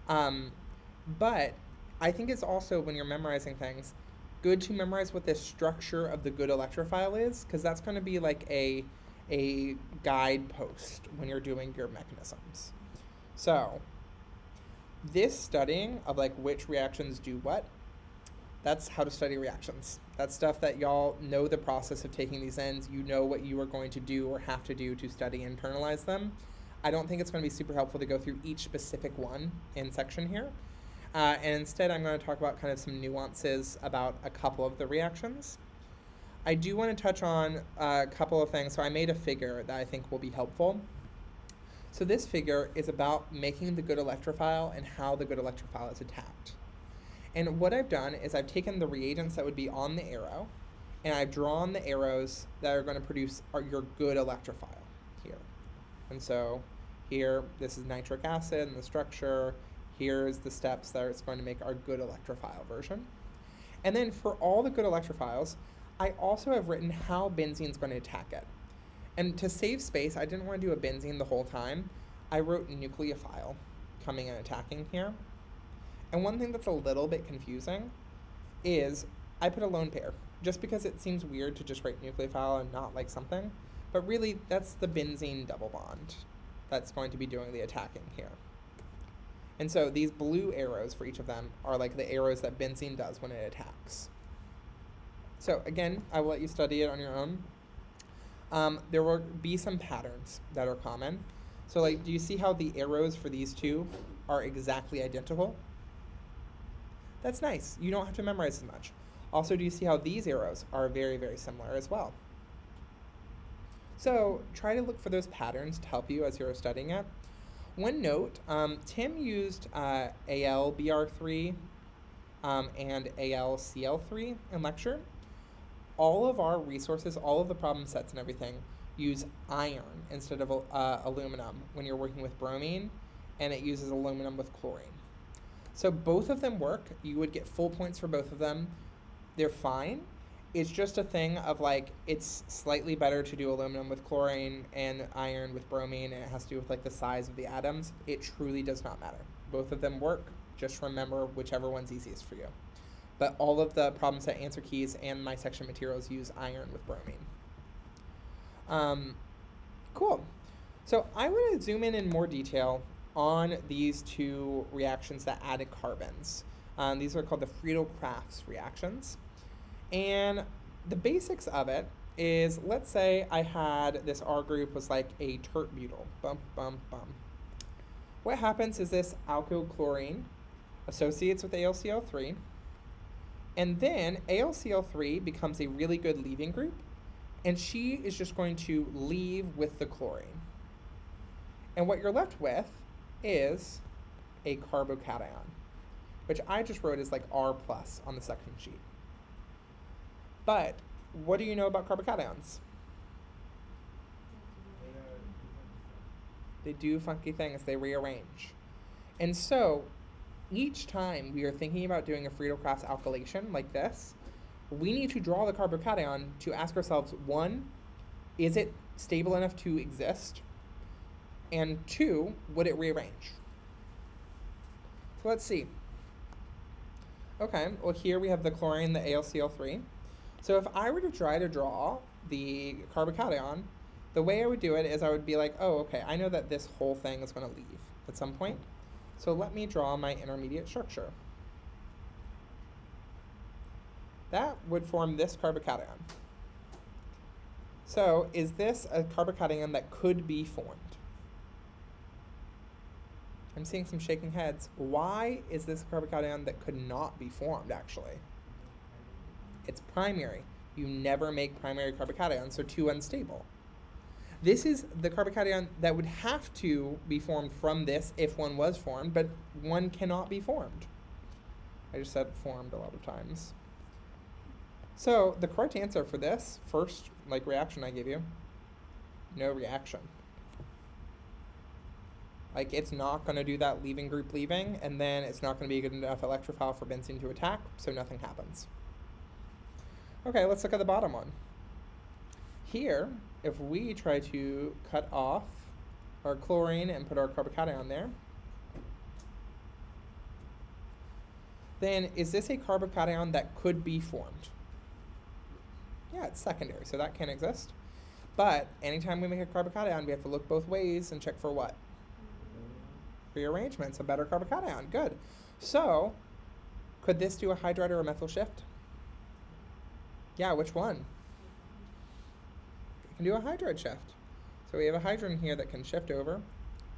But I think it's also, when you're memorizing things, good to memorize what the structure of the good electrophile is, because that's going to be like a a guidepost when you're doing your mechanisms. So this studying of like which reactions do what, that's how to study reactions. That's stuff that y'all know the process of taking these ends. You know what you are going to do or have to do to study and internalize them. I don't think it's going to be super helpful to go through each specific one in section here. And instead, I'm going to talk about kind of some nuances about a couple of the reactions. I do want to touch on a couple of things. So I made a figure that I think will be helpful. So this figure is about making the good electrophile and how the good electrophile is attacked. And what I've done is I've taken the reagents that would be on the arrow, and I've drawn the arrows that are going to produce your good electrophile here. And so here, this is nitric acid and the structure. Here's the steps that it's going to make our good electrophile version. And then for all the good electrophiles, I also have written how benzene is going to attack it. And to save space, I didn't want to do a benzene the whole time. I wrote nucleophile coming and attacking here. And one thing that's a little bit confusing is I put a lone pair, just because it seems weird to just write nucleophile and not like something. But really, that's the benzene double bond that's going to be doing the attacking here. And so these blue arrows for each of them are like the arrows that benzene does when it attacks. So again, I will let you study it on your own. There will be some patterns that are common. So like, do you see how the arrows for these two are exactly identical? That's nice. You don't have to memorize as much. Also, do you see how these arrows are very, very similar as well? So try to look for those patterns to help you as you're studying it. One note, Tim used AlBr3 and AlCl3 in lecture. All of our resources, all of the problem sets and everything, use iron instead of aluminum when you're working with bromine, and it uses aluminum with chlorine. So both of them work. You would get full points for both of them. They're fine. It's just a thing of like, it's slightly better to do aluminum with chlorine and iron with bromine, and it has to do with like the size of the atoms. It truly does not matter. Both of them work. Just remember whichever one's easiest for you. But all of the problem set answer keys and my section materials use iron with bromine. Cool. So I want to zoom in more detail on these two reactions that added carbons. These are called the Friedel-Crafts reactions. And the basics of it is, let's say I had this R group was like a tert-butyl. Bum, bum, bum. What happens is this alkyl chlorine associates with AlCl3, and then AlCl3 becomes a really good leaving group, and she is just going to leave with the chlorine. And what you're left with is a carbocation, which I just wrote as like R plus on the section sheet. But what do you know about carbocations? They do funky things, they rearrange. And so each time we are thinking about doing a Friedel-Crafts alkylation like this, we need to draw the carbocation to ask ourselves, one, is it stable enough to exist? And two, would it rearrange? So let's see. Okay, well here we have the chlorine, the AlCl3. So if I were to try to draw the carbocation, the way I would do it is I would be like, oh, okay, I know that this whole thing is going to leave at some point. So let me draw my intermediate structure. That would form this carbocation. So is this a carbocation that could be formed? I'm seeing some shaking heads. Why is this a carbocation that could not be formed, actually? It's primary. You never make primary carbocations, so too unstable. This is the carbocation that would have to be formed from this if one was formed, but one cannot be formed. I just said formed a lot of times. So the correct answer for this first reaction I gave you, no reaction. Like, it's not going to do that leaving group leaving, and then it's not going to be a good enough electrophile for benzene to attack, so nothing happens. Okay, let's look at the bottom one. Here, if we try to cut off our chlorine and put our carbocation there, then is this a carbocation that could be formed? Yeah, it's secondary, so that can exist. But anytime we make a carbocation, we have to look both ways and check for what? Rearrangements, a better carbocation. Good. So, could this do a hydride or a methyl shift? Yeah, which one? It can do a hydride shift. So we have a hydrogen here that can shift over.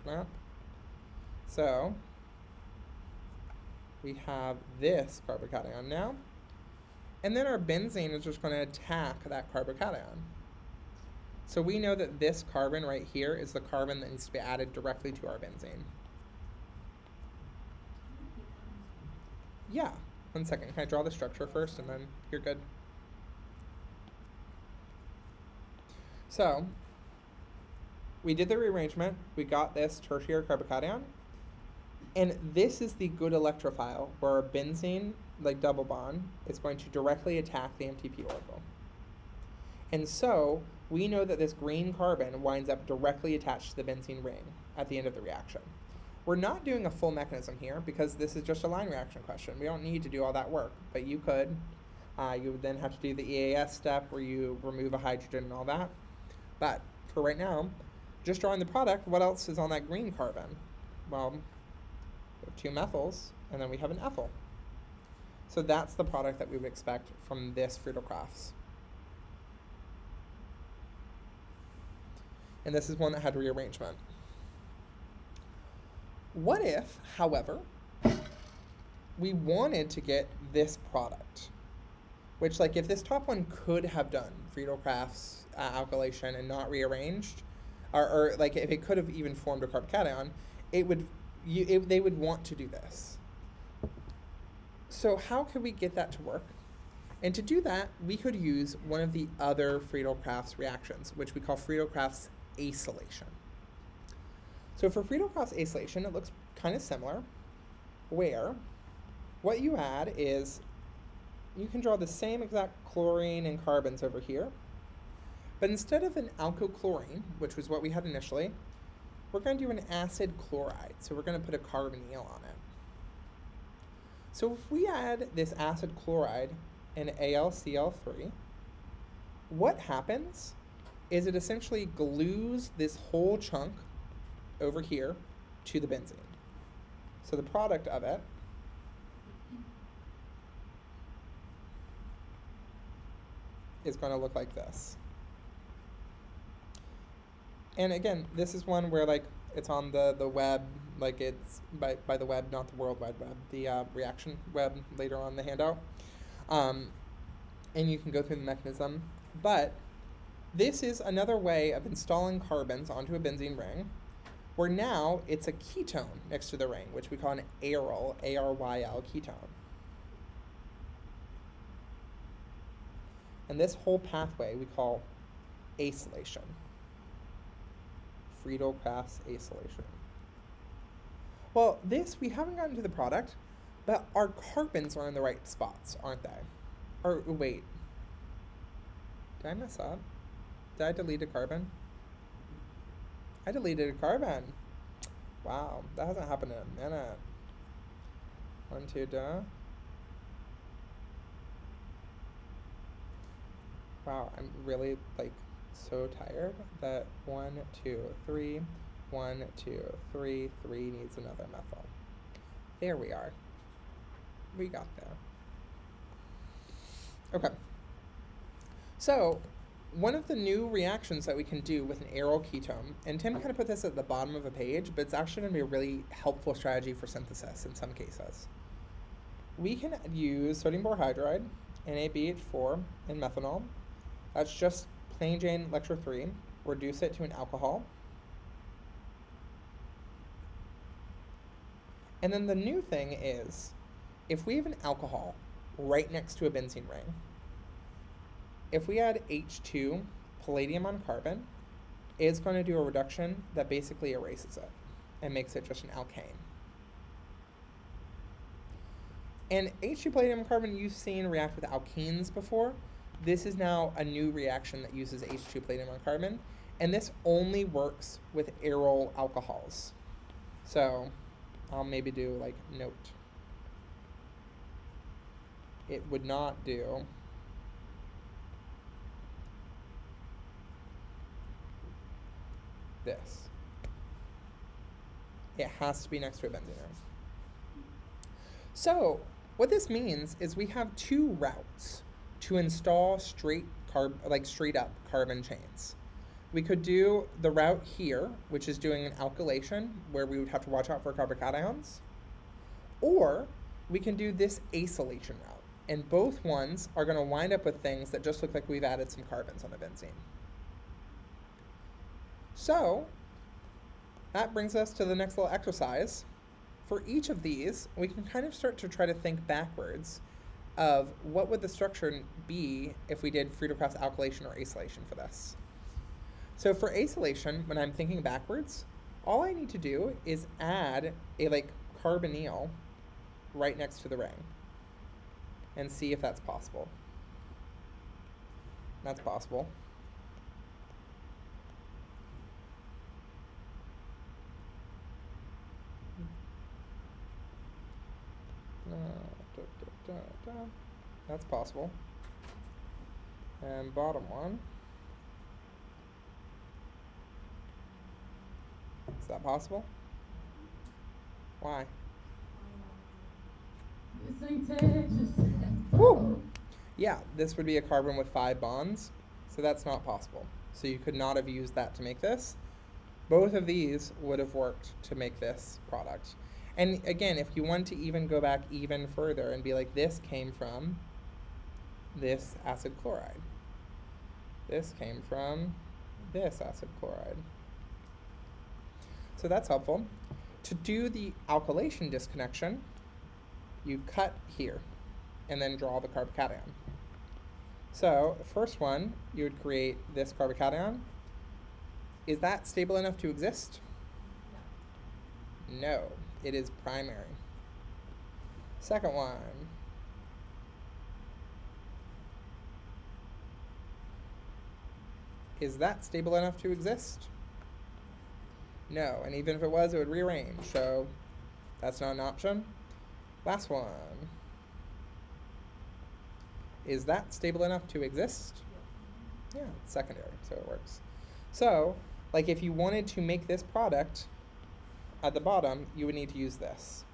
Well, so we have this carbocation now. And then our benzene is just going to attack that carbocation. So we know that this carbon right here is the carbon that needs to be added directly to our benzene. Yeah. 1 second. Can I draw the structure first and then you're good? So, we did the rearrangement. We got this tertiary carbocation. And this is the good electrophile where our benzene, like double bond, is going to directly attack the MTP orbital. And so, we know that this green carbon winds up directly attached to the benzene ring at the end of the reaction. We're not doing a full mechanism here because this is just a line reaction question. We don't need to do all that work, but you could. You would then have to do the EAS step where you remove a hydrogen and all that. But for right now, just drawing the product, what else is on that green carbon? Well, we have 2 methyls, and then we have an ethyl. So that's the product that we would expect from this Friedel-Crafts. And this is one that had rearrangement. What if, however, we wanted to get this product? Which, like, if this top one could have done Friedel-Crafts alkylation and not rearranged, or like if it could have even formed a carbocation, they would want to do this. So how could we get that to work? And to do that, we could use one of the other Friedel-Crafts reactions, which we call Friedel-Crafts acylation. So for Friedel-Crafts acylation, it looks kind of similar, where what you add is, you can draw the same exact chlorine and carbons over here, but instead of an alkyl-chlorine, which was what we had initially, we're going to do an acid chloride. So we're going to put a carbonyl on it. So if we add this acid chloride and AlCl3, what happens is it essentially glues this whole chunk over here to the benzene. So the product of it is going to look like this. And again, this is one where like it's on the web, like it's by the web, not the World Wide Web, the reaction web later on in the handout. And you can go through the mechanism. But this is another way of installing carbons onto a benzene ring, where now it's a ketone next to the ring, which we call an aryl, A-R-Y-L ketone. And this whole pathway we call acylation. Friedel-Crafts acylation. Well, this, we haven't gotten to the product, but our carbons are in the right spots, aren't they? Or, wait. Did I mess up? Did I delete a carbon? I deleted a carbon. Wow, that hasn't happened in a minute. 1, 2, duh. Wow, I'm really, like, so tired that 1, 2, 3, 1, 2, 3, 3 needs another methyl. There we are. We got there. Okay. So, one of the new reactions that we can do with an aryl ketone, and Tim kind of put this at the bottom of a page, but it's actually going to be a really helpful strategy for synthesis in some cases. We can use sodium borhydride, NaBH4, and methanol. That's just plain Jane lecture 3. Reduce it to an alcohol. And then the new thing is, if we have an alcohol right next to a benzene ring, if we add H2, palladium on carbon, it's going to do a reduction that basically erases it and makes it just an alkane. And H2 palladium on carbon you've seen react with alkenes before. This is now a new reaction that uses H2 palladium on carbon, and this only works with aryl alcohols. So I'll maybe do like note. It would not do this. It has to be next to a benzene ring. So what this means is we have two routes to install straight up carbon chains. We could do the route here, which is doing an alkylation, where we would have to watch out for carbocations, or we can do this acylation route. And both ones are going to wind up with things that just look like we've added some carbons on the benzene. So that brings us to the next little exercise. For each of these, we can kind of start to try to think backwards of what would the structure be if we did Friedel-Crafts alkylation or acylation for this. So for acylation, when I'm thinking backwards, all I need to do is add a carbonyl right next to the ring and see if that's possible. That's possible. That's possible. And bottom one. Is that possible? Why? This ain't Texas. Woo! Yeah, this would be a carbon with 5 bonds, so that's not possible. So you could not have used that to make this. Both of these would have worked to make this product. And again, if you want to even go back even further and be like, this came from this acid chloride. This came from this acid chloride. So that's helpful. To do the alkylation disconnection, you cut here and then draw the carbocation. So the first one, you would create this carbocation. Is that stable enough to exist? No, it is primary. Second one. Is that stable enough to exist? No, and even if it was, it would rearrange, so that's not an option. Last one. Is that stable enough to exist? Yeah, it's secondary, so it works. So, if you wanted to make this product at the bottom, you would need to use this.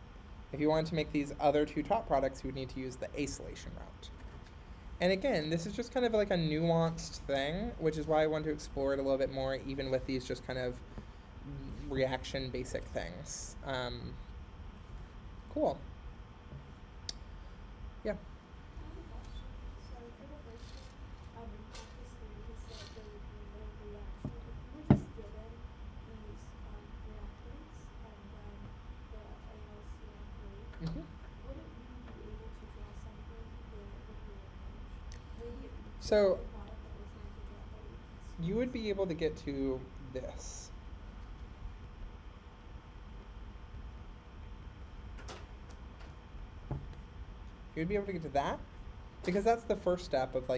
If you wanted to make these other two top products, you would need to use the acylation route. And again, this is just kind of like a nuanced thing, which is why I want to explore it a little bit more, even with these just kind of reaction basic things. Cool. Yeah. I have a question. So for the first one, in practice 3, he said there would be no reaction. If you were just given these reactants and then the ALCN3, Mm-hmm. wouldn't we be able to draw something where it would rearrange? Maybe it would So, be a product that was not to draw, but it's you would be able to get to this. You'd be able to get to that because that's the first step of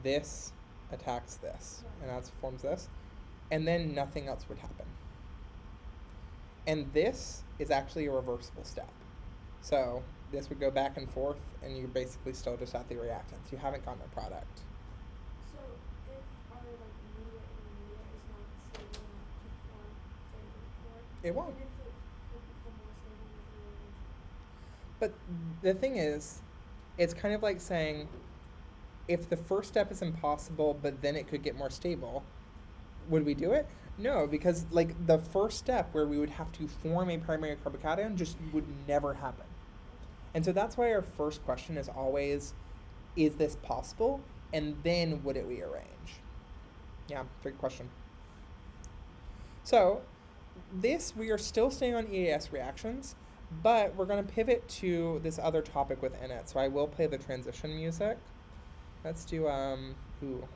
this attacks this and that forms this, and then nothing else would happen. And this is actually a reversible step. So this would go back and forth and you're basically still just at the reactants. You haven't gotten a product. So if our immediate intermediate is not stable enough to form a It won't. even if it could become more stable with rearrangement. But the thing is, it's kind of like saying, if the first step is impossible, but then it could get more stable, would we do it? No, because the first step where we would have to form a primary carbocation just would never happen. And so that's why our first question is always, is this possible? And then would it rearrange? Yeah, great question. So this, we are still staying on EAS reactions, but we're going to pivot to this other topic within it. So I will play the transition music. Let's do, ooh.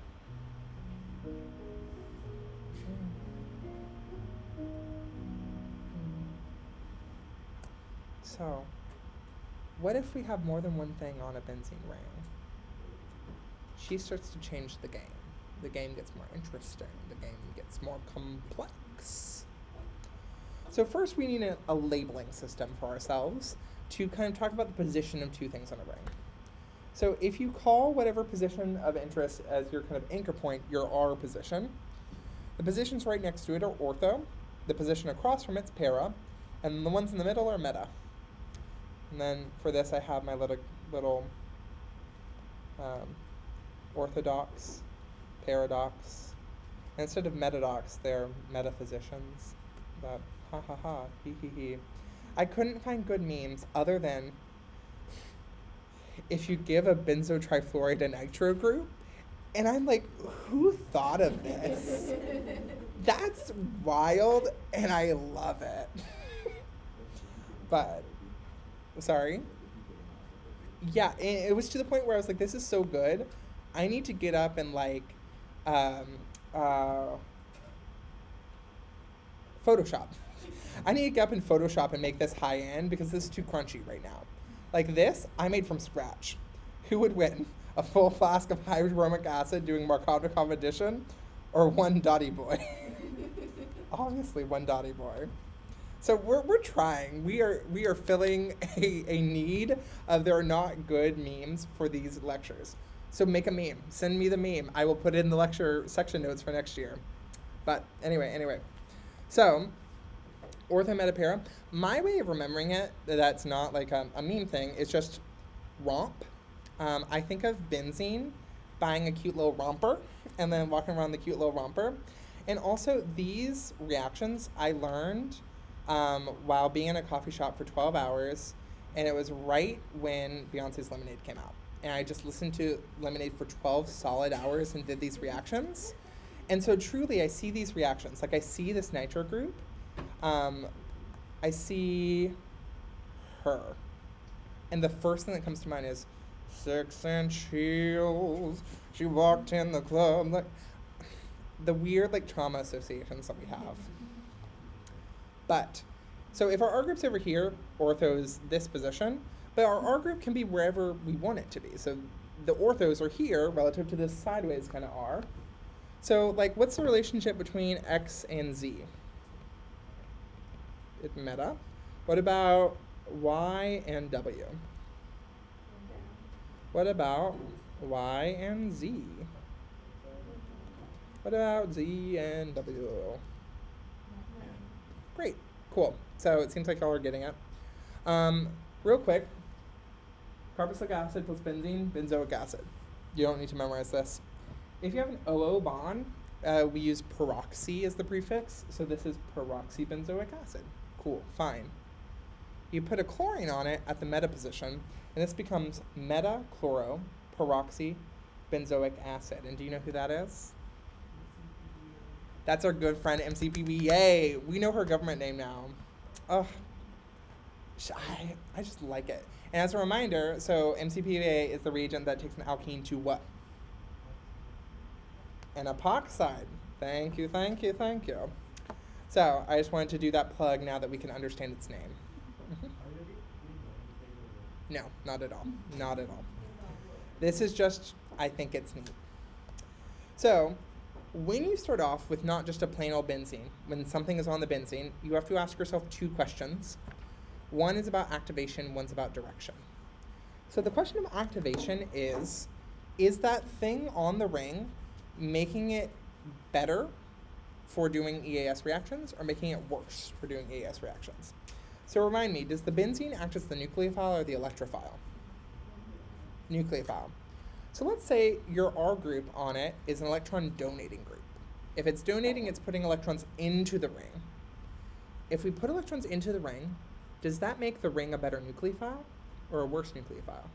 So, what if we have more than one thing on a benzene ring? She starts to change the game. The game gets more interesting. The game gets more complex. So first we need a labeling system for ourselves to kind of talk about the position of two things on a ring. So if you call whatever position of interest as your kind of anchor point, your R position, The positions right next to it are ortho. The position across from it's para, and the ones in the middle are meta. And then for this, I have my little orthodox, paradox. And instead of metadox, they're metaphysicians. But ha ha ha, hee hee hee. I couldn't find good memes other than if you give a benzo trifluoride a nitro group, and I'm like, who thought of this? That's wild, and I love it. But, sorry? Yeah, it was to the point where I was like, this is so good. I need to get up and like, Photoshop. I need to get up in Photoshop and make this high end because this is too crunchy right now. Like this, I made from scratch. Who would win? A full flask of hyaluronic acid doing Markov addition, or one Dottie boy? Obviously, one Dottie boy. So we're trying. We are filling a need of there are not good memes for these lectures. So make a meme. Send me the meme. I will put it in the lecture section notes for next year. But anyway. So, ortho meta para. My way of remembering it, that's not like a meme thing, is just romp. I think of benzene buying a cute little romper and then walking around the cute little romper. And also these reactions I learned while being in a coffee shop for 12 hours, and it was right when Beyonce's Lemonade came out. And I just listened to Lemonade for 12 solid hours and did these reactions. And so truly I see these reactions. Like I see this nitro group. I see her. And the first thing that comes to mind is 6-inch heels. She walked in the club. Like the weird like trauma associations that we have. But, so if our R group's over here, ortho's this position, but our R group can be wherever we want it to be. So the orthos are here relative to this sideways kind of R. So like what's the relationship between X and Z? It's meta. What about Y and W? What about Y and Z? What about Z and W? Great, cool. So it seems like y'all are getting it. Real quick, carboxylic acid plus benzene, benzoic acid. You don't need to memorize this. If you have an OO bond, we use peroxy as the prefix, so this is peroxybenzoic acid. Cool, fine. You put a chlorine on it at the meta position, and this becomes metachloro peroxybenzoic acid. And do you know who that is? That's our good friend MCPB. Yay! We know her government name now. Oh, I just like it. And as a reminder, so MCPA is the reagent that takes an alkene to what? An epoxide. Thank you. So I just wanted to do that plug now that we can understand its name. No, not at all. Not at all. This is just, I think it's neat. So when you start off with not just a plain old benzene, when something is on the benzene, you have to ask yourself two questions. One is about activation, one's about direction. So the question of activation is that thing on the ring making it better for doing EAS reactions or making it worse for doing EAS reactions? So remind me, does the benzene act as the nucleophile or the electrophile? Nucleophile. So let's say your R group on it is an electron donating group. If it's donating, it's putting electrons into the ring. If we put electrons into the ring, does that make the ring a better nucleophile or a worse nucleophile?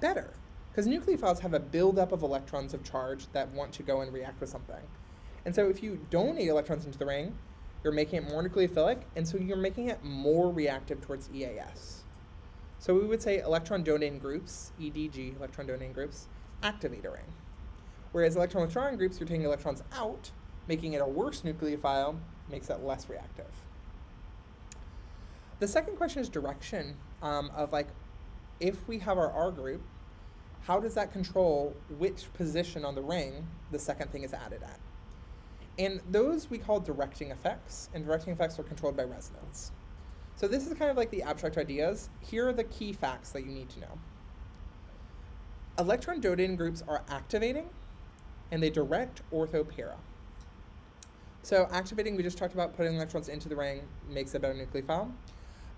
Better, because nucleophiles have a buildup of electrons of charge that want to go and react with something. And so if you donate electrons into the ring, you're making it more nucleophilic, and so you're making it more reactive towards EAS. So we would say electron donating groups, EDG, electron donating groups, activate a ring. Whereas electron withdrawing groups, you're taking electrons out, making it a worse nucleophile, makes it less reactive. The second question is direction of like, if we have our R group, how does that control which position on the ring the second thing is added at? And those we call directing effects, and directing effects are controlled by resonance. So this is kind of like the abstract ideas. Here are the key facts that you need to know. Electron donating groups are activating, and they direct ortho-para. So activating, we just talked about putting electrons into the ring makes a better nucleophile.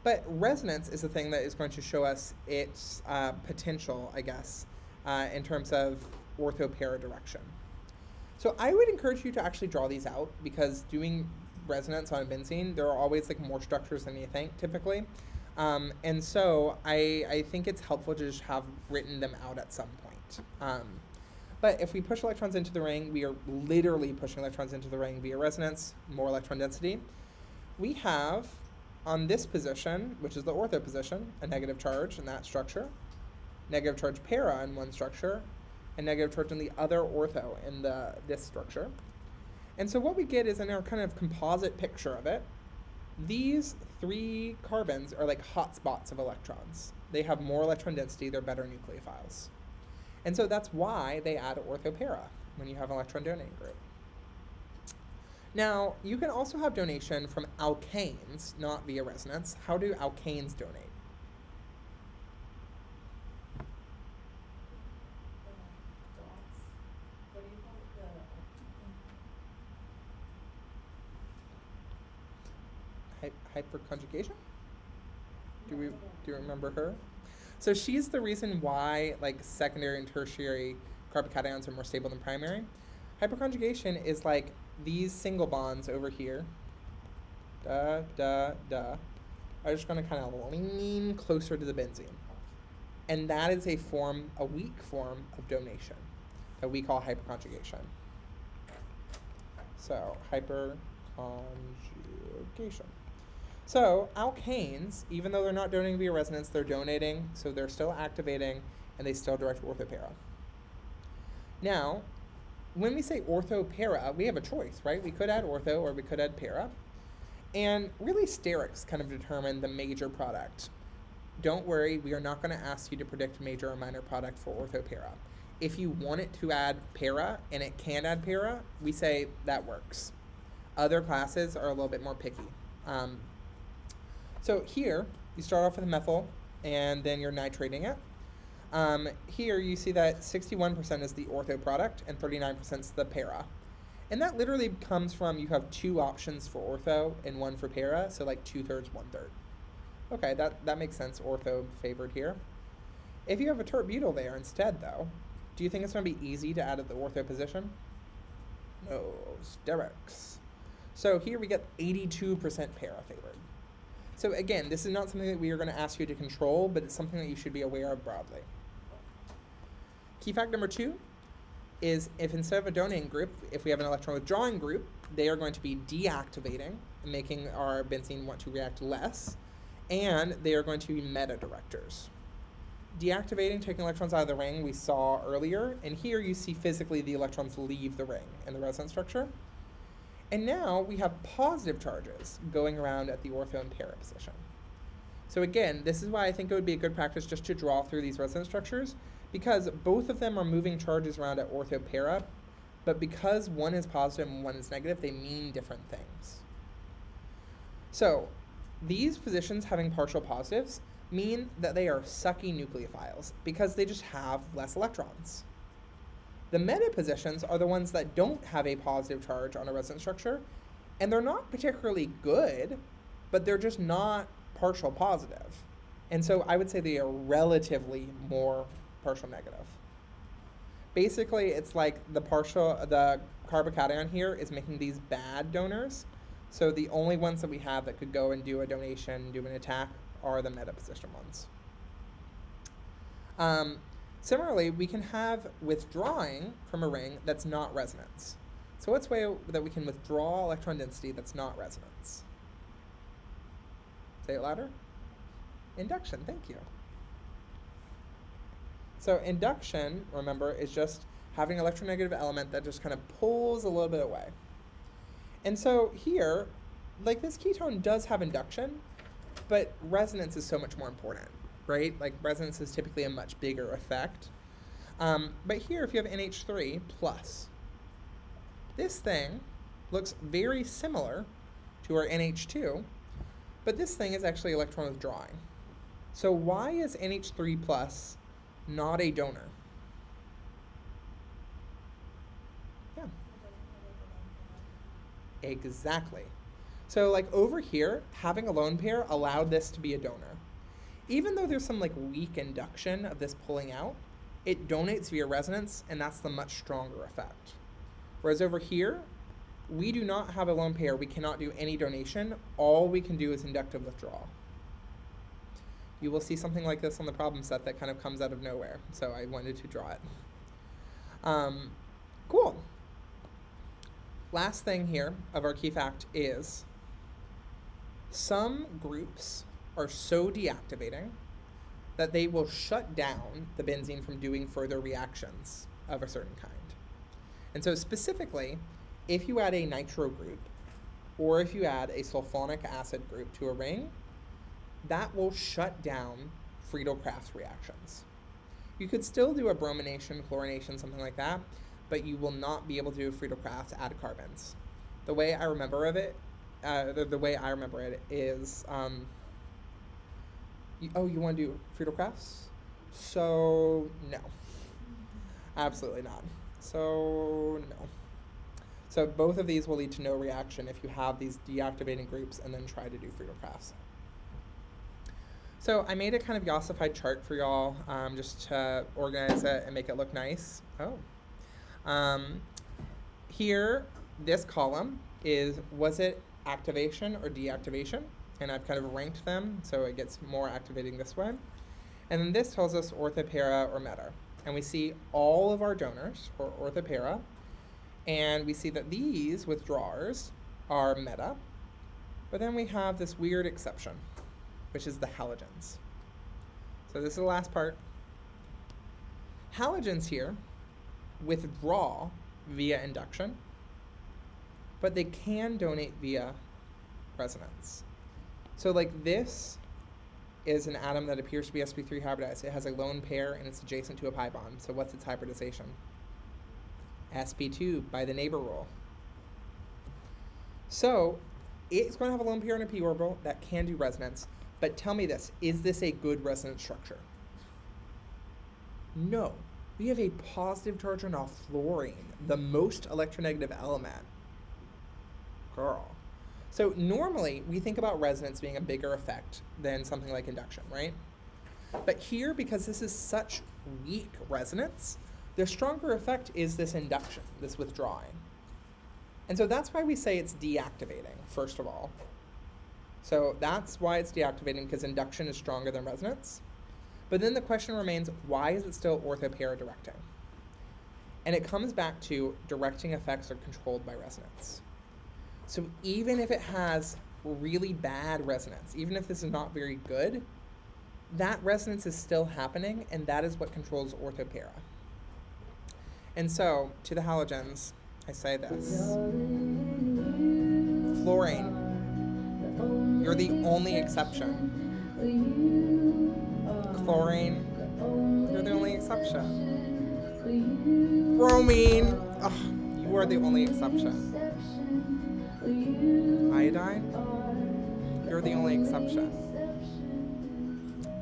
But resonance is the thing that is going to show us its potential, I guess, in terms of ortho-para direction. So I would encourage you to actually draw these out, because doing resonance on a benzene, there are always like more structures than you think typically. And so I think it's helpful to just have written them out at some point. But if we push electrons into the ring, we are literally pushing electrons into the ring via resonance, more electron density. We have, on this position, which is the ortho position, a negative charge in that structure, negative charge para in one structure, and negative charge in the other ortho in this structure. And so what we get is, in our kind of composite picture of it, these three carbons are like hot spots of electrons. They have more electron density, they're better nucleophiles. And so that's why they add ortho-para when you have an electron donating group. Now, you can also have donation from alkanes, not via resonance. How do alkanes donate? Dots. What do you call it? Hyperconjugation? Do you remember her? So she's the reason why like secondary and tertiary carbocations are more stable than primary. Hyperconjugation is like these single bonds over here, are just going to kind of lean closer to the benzene. And that is a weak form of donation that we call hyperconjugation. So hyperconjugation. So alkanes, even though they're not donating via resonance, they're donating, so they're still activating, and they still direct ortho-para. Now, when we say ortho-para, we have a choice, right? We could add ortho or we could add para. And really sterics kind of determine the major product. Don't worry, we are not going to ask you to predict major or minor product for ortho-para. If you want it to add para and it can add para, we say that works. Other classes are a little bit more picky. So here, you start off with a methyl, and then you're nitrating it. Here you see that 61% is the ortho product and 39% is the para. And that literally comes from, you have two options for ortho and one for para, so like 2/3, 1/3. Okay, that makes sense, ortho favored here. If you have a tert-butyl there instead though, do you think it's going to be easy to add at the ortho position? No, sterics. So here we get 82% para favored. So again, this is not something that we are going to ask you to control, but it's something that you should be aware of broadly. Key fact number 2 is if instead of a donating group, if we have an electron withdrawing group, they are going to be deactivating, making our benzene want to react less, and they are going to be meta-directors. Deactivating, taking electrons out of the ring, we saw earlier, and here you see physically the electrons leave the ring in the resonance structure. And now we have positive charges going around at the ortho and para position. So again, this is why I think it would be a good practice just to draw through these resonance structures, because both of them are moving charges around at ortho para, but because one is positive and one is negative, they mean different things. So these positions having partial positives mean that they are sucky nucleophiles because they just have less electrons. The meta positions are the ones that don't have a positive charge on a resonance structure, and they're not particularly good, but they're just not partial positive. And so I would say they are relatively more partial negative. Basically, it's like the carbocation here is making these bad donors. So the only ones that we have that could go and do a donation, do an attack, are the meta position ones. Similarly, we can have withdrawing from a ring that's not resonance. So what's a way that we can withdraw electron density that's not resonance? Say it louder. Induction, thank you. So induction, remember, is just having an electronegative element that just kind of pulls a little bit away. And so here, like this ketone does have induction, but resonance is so much more important, right? Like resonance is typically a much bigger effect. But here, if you have NH3 plus, this thing looks very similar to our NH2, but this thing is actually electron withdrawing. So why is NH3 plus not a donor? Yeah. Exactly. So like over here, having a lone pair allowed this to be a donor. Even though there's some like weak induction of this pulling out, it donates via resonance, and that's the much stronger effect. Whereas over here, we do not have a lone pair. We cannot do any donation. All we can do is inductive withdrawal. You will see something like this on the problem set that kind of comes out of nowhere. So I wanted to draw it. Cool. Last thing here of our key fact is some groups are so deactivating that they will shut down the benzene from doing further reactions of a certain kind. And so specifically, if you add a nitro group, or if you add a sulfonic acid group to a ring, that will shut down Friedel-Crafts reactions. You could still do a bromination, chlorination, something like that, but you will not be able to do Friedel-Crafts add carbons. The way I remember of it, the way I remember it is, you want to do Friedel-Crafts? So no, absolutely not. So no. So both of these will lead to no reaction if you have these deactivating groups and then try to do Friedel-Crafts. So I made a kind of yassified chart for y'all just to organize it and make it look nice. Here, this column is, was it activation or deactivation? And I've kind of ranked them so it gets more activating this way. And then this tells us orthopara or meta. And we see all of our donors for orthopara. And we see that these withdrawers are meta. But then we have this weird exception, which is the halogens. So this is the last part. Halogens here withdraw via induction, but they can donate via resonance. So like this is an atom that appears to be sp3 hybridized. It has a lone pair and it's adjacent to a pi bond. So what's its hybridization? sp2 by the neighbor rule. So it's going to have a lone pair and a p orbital that can do resonance. But tell me this, is this a good resonance structure? No. We have a positive charge on a fluorine, the most electronegative element. Girl. So normally we think about resonance being a bigger effect than something like induction, right? But here, because this is such weak resonance, the stronger effect is this induction, this withdrawing. And so that's why we say it's deactivating, first of all. So that's why it's deactivating, because induction is stronger than resonance. But then the question remains, why is it still orthopara directing? And it comes back to directing effects are controlled by resonance. So even if it has really bad resonance, even if this is not very good, that resonance is still happening, and that is what controls orthopara. And so, to the halogens, I say this. Fluorine, you're the only exception. Chlorine, you're the only exception. Bromine, you are the only exception. Iodine, you're the only exception.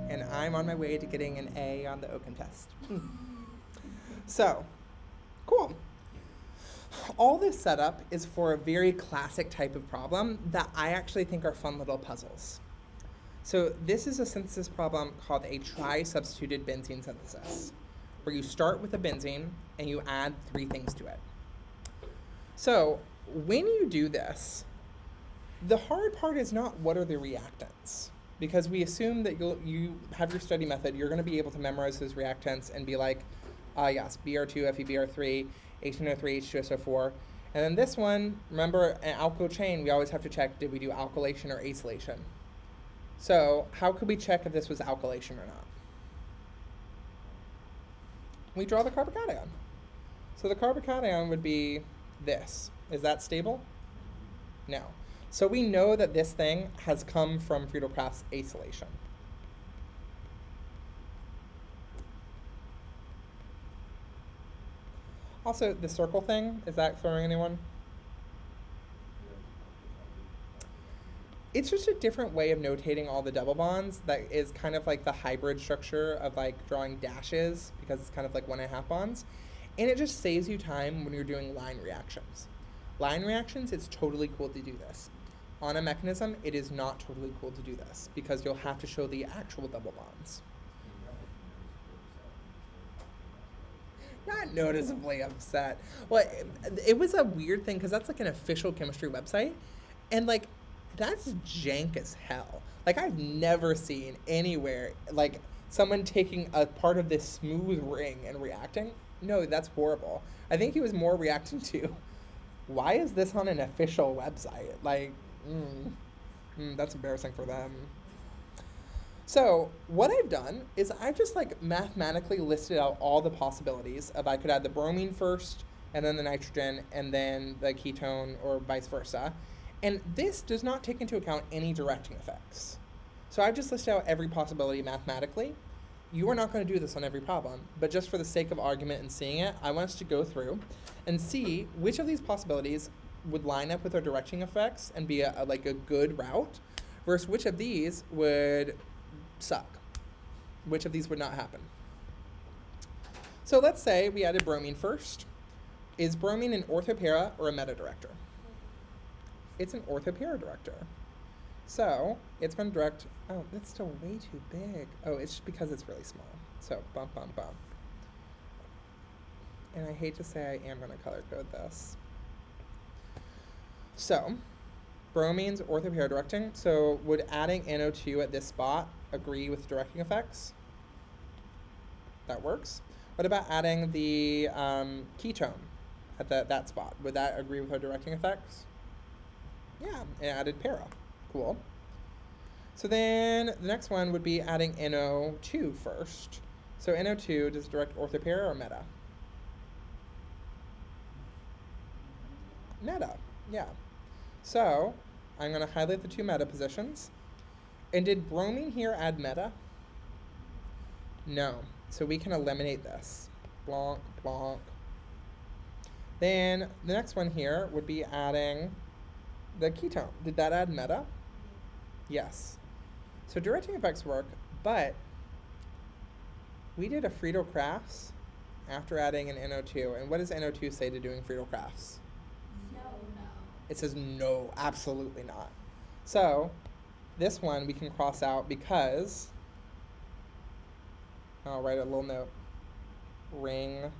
And I'm on my way to getting an A on the Oken test. So, cool. All this setup is for a very classic type of problem that I actually think are fun little puzzles. So this is a synthesis problem called a tri-substituted benzene synthesis, where you start with a benzene and you add 3 things to it. So when you do this, the hard part is not what are the reactants, because we assume that you have your study method, you're going to be able to memorize those reactants and be like, yes, Br2, FeBr3, H2O3, H2SO4. And then this one, remember, an alkyl chain, we always have to check, did we do alkylation or acylation? So how could we check if this was alkylation or not? We draw the carbocation. So the carbocation would be this. Is that stable? No. So we know that this thing has come from Friedel-Crafts acylation. Also, the circle thing, is that throwing anyone? It's just a different way of notating all the double bonds that is kind of like the hybrid structure of like drawing dashes, because it's kind of like 1.5 bonds. And it just saves you time when you're doing line reactions. line reactions, it's totally cool to do this. On a mechanism, it is not totally cool to do this because you'll have to show the actual double bonds. Not noticeably upset. Well, it was a weird thing because that's like an official chemistry website, and like that's jank as hell. Like I've never seen anywhere like someone taking a part of this smooth ring and reacting. No, that's horrible. I think he was more reacting to, why is this on an official website? Like, that's embarrassing for them. So what I've done is I've just like mathematically listed out all the possibilities of I could add the bromine first and then the nitrogen and then the ketone or vice versa. And this does not take into account any directing effects. So I've just listed out every possibility mathematically. You are not going to do this on every problem, but just for the sake of argument and seeing it, I want us to go through and see which of these possibilities would line up with our directing effects and be like a good route versus which of these would suck. Which of these would not happen? So let's say we added bromine first. Is bromine an orthopara or a meta-director? It's an orthopara director. So it's going to direct, oh, that's still way too big. Oh, it's just because it's really small. So bump, bump, bump. And I hate to say I am going to color code this. So bromine's orthopara directing. So would adding NO2 at this spot agree with directing effects? That works. What about adding the ketone at that spot? Would that agree with our directing effects? Yeah, it added para. Cool. So then the next one would be adding NO2 first. So NO2, does it direct orthopara or meta? Meta, yeah. So I'm going to highlight the two meta positions. And did bromine here add meta? No. So we can eliminate this. Blanc, blanc. Then the next one here would be adding the ketone. Did that add meta? Yes. So directing effects work, but we did a Friedel-Crafts after adding an NO2. And what does NO2 say to doing Friedel-Crafts? No. It says no, absolutely not. So this one we can cross out because, I'll write a little note, ring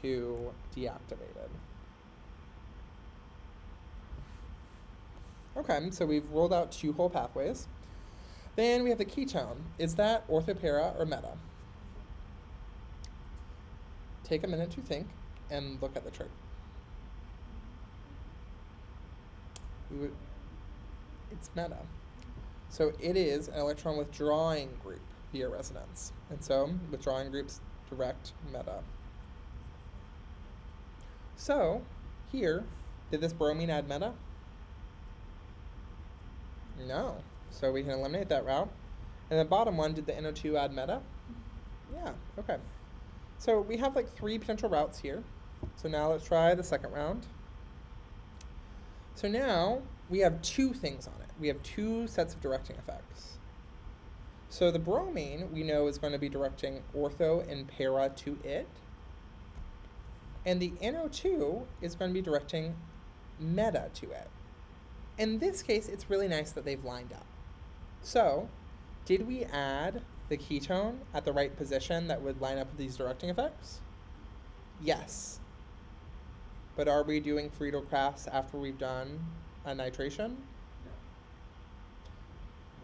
2 deactivated. Okay, so we've rolled out 2 whole pathways. Then we have the ketone. Is that orthopara or meta? Take a minute to think and look at the chart. It's meta. So it is an electron withdrawing group via resonance. And so withdrawing groups direct meta. So here, did this bromine add meta? No. So we can eliminate that route. And the bottom one, did the NO2 add meta? Yeah, okay. So we have like 3 potential routes here. So now let's try the second round. So now we have 2 things on it. We have 2 sets of directing effects. So the bromine we know is going to be directing ortho and para to it. And the NO2 is going to be directing meta to it. In this case, it's really nice that they've lined up. So, did we add the ketone at the right position that would line up with these directing effects? Yes. But are we doing Friedel-Crafts after we've done a nitration? No.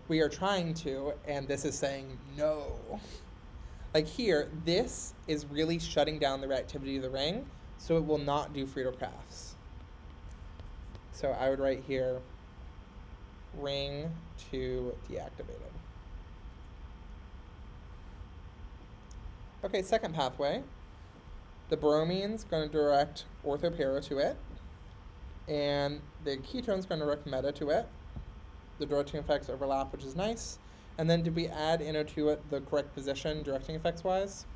We are trying to, and this is saying no. Like here, this is really shutting down the reactivity of the ring, so it will not do Friedel-Crafts. So I would write here, ring 2 deactivated. Okay, second pathway. The bromine's going to direct orthopara to it, and the ketone's going to direct meta to it. The directing effects overlap, which is nice. And then did we add NO2 at the correct position, directing effects-wise?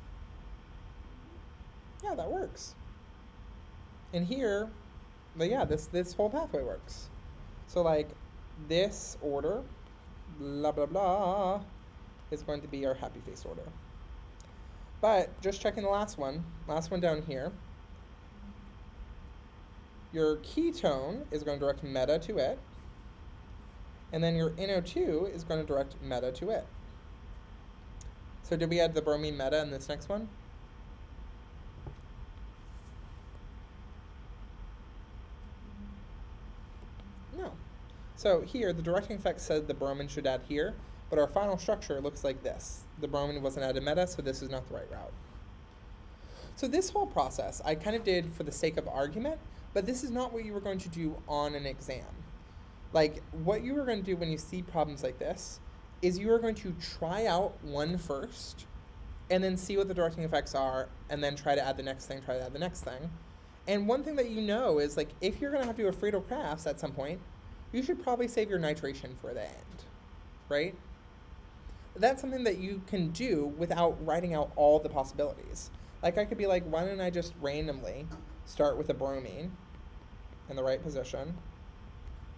Yeah, that works. And here, but yeah, this whole pathway works. So like this order, blah, blah, blah, is going to be our happy face order. But just checking the last one down here. your ketone is going to direct meta to it, and then your NO2 is going to direct meta to it. So did we add the bromine meta in this next one? No. So here, the directing effect said the bromine should add here, but our final structure looks like this. The bromine wasn't added meta, so this is not the right route. So this whole process I kind of did for the sake of argument, but this is not what you were going to do on an exam. Like, what you are going to do when you see problems like this is you are going to try out one first, and then see what the directing effects are, and then try to add the next thing, try to add the next thing. And one thing that you know is, like, if you're going to have to do a Friedel-Crafts at some point, you should probably save your nitration for the end, right? That's something that you can do without writing out all the possibilities. Like, I could be like, why don't I just randomly start with a bromine in the right position?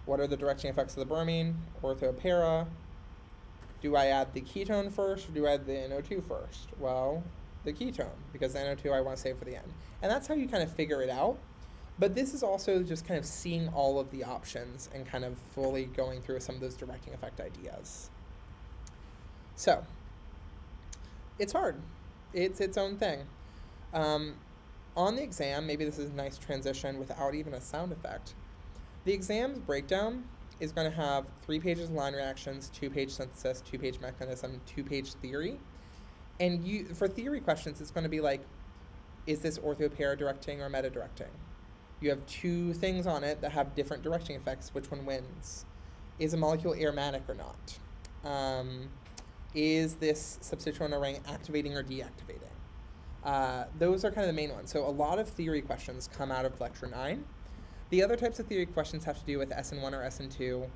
What are the directing effects of the bromine? Orthopara. Do I add the ketone first, or do I add the NO2 first? Well, the ketone, because the NO2 I want to save for the end. And that's how you kind of figure it out. But this is also just kind of seeing all of the options and kind of fully going through some of those directing effect ideas. So, it's hard. It's its own thing. On the exam, maybe this is a nice transition without even a sound effect. The exam's breakdown is going to have 3 pages of line reactions, 2-page synthesis, 2-page mechanism, 2-page theory. And for theory questions, it's going to be like, is this orthopara directing or meta directing? You have 2 things on it that have different directing effects. Which one wins? Is a molecule aromatic or not? Is this substituent ring activating or deactivating? Those are kind of the main ones. So a lot of theory questions come out of lecture 9. The other types of theory questions have to do with SN1 or SN2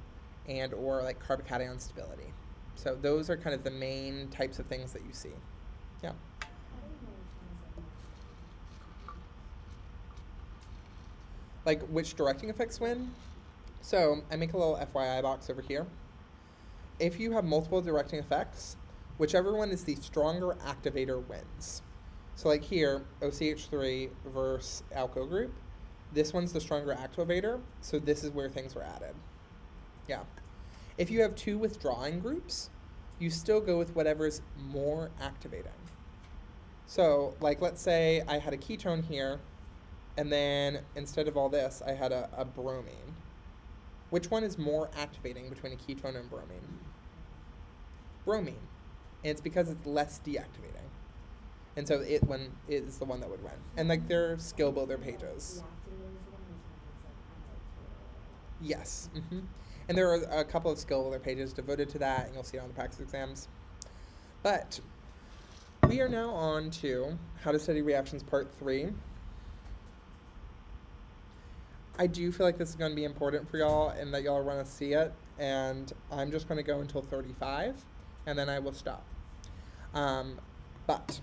and or like carbocation stability. So those are kind of the main types of things that you see. Yeah. How do you know which one is Like which directing effects win? So I make a little FYI box over here. If you have multiple directing effects, whichever one is the stronger activator wins. So like here, OCH3 versus alkyl group. This one's the stronger activator, so this is where things were added. Yeah. If you have 2 withdrawing groups, you still go with whatever's more activating. So, like, let's say I had a ketone here, and then instead of all this, I had a bromine. Which one is more activating between a ketone and bromine? Bromine. And it's because it's less deactivating. And so it is the one that would win. And, like, they're skill builder pages. Yes. Mm-hmm. And there are a couple of skill builder pages devoted to that, and you'll see it on the practice exams. But we are now on to How to Study Reactions Part 3. I do feel like this is going to be important for y'all and that y'all want to see it. And I'm just going to go until 35, and then I will stop. But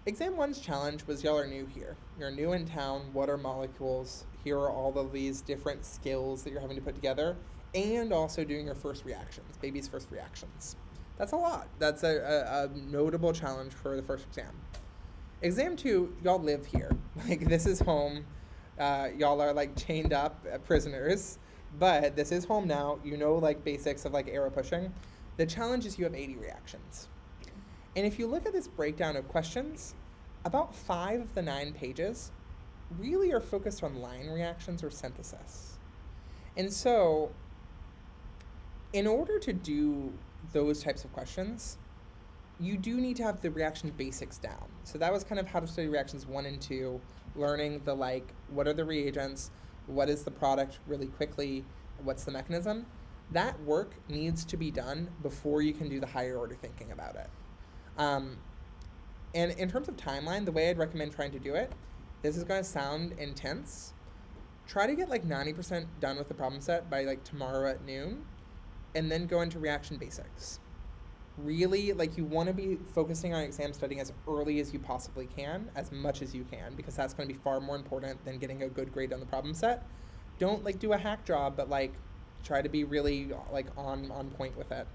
Exam 1's challenge was y'all are new here. You're new in town. What are molecules? Here are all of these different skills that you're having to put together, and also doing your first reactions, baby's first reactions. That's a lot. That's a notable challenge for the first exam. Exam 2, y'all live here. Like, this is home. Y'all are, like, chained up prisoners, but this is home now. You know, like, basics of, like, arrow pushing. The challenge is you have 80 reactions. And if you look at this breakdown of questions, about 5 of the 9 pages really are focused on line reactions or synthesis. And so, in order to do those types of questions, you do need to have the reaction basics down. So that was kind of How to Study Reactions 1 and 2, learning the, like, what are the reagents, what is the product really quickly, what's the mechanism. That work needs to be done before you can do the higher order thinking about it. And in terms of timeline, the way I'd recommend trying to do it, this is going to sound intense. Try to get like 90% done with the problem set by like tomorrow at noon, and then go into reaction basics. Really, like, you want to be focusing on exam studying as early as you possibly can, as much as you can, because that's going to be far more important than getting a good grade on the problem set. Don't like do a hack job, but like try to be really like on point with it.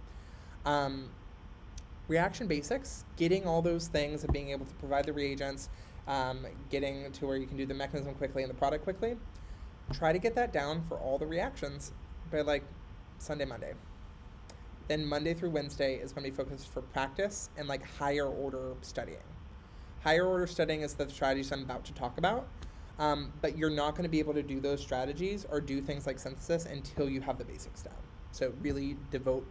Reaction basics, getting all those things of being able to provide the reagents, getting to where you can do the mechanism quickly and the product quickly. Try to get that down for all the reactions by like Sunday, Monday. Then Monday through Wednesday is going to be focused for practice and like higher order studying. Higher order studying is the strategies I'm about to talk about, but you're not going to be able to do those strategies or do things like synthesis until you have the basics down. So really devote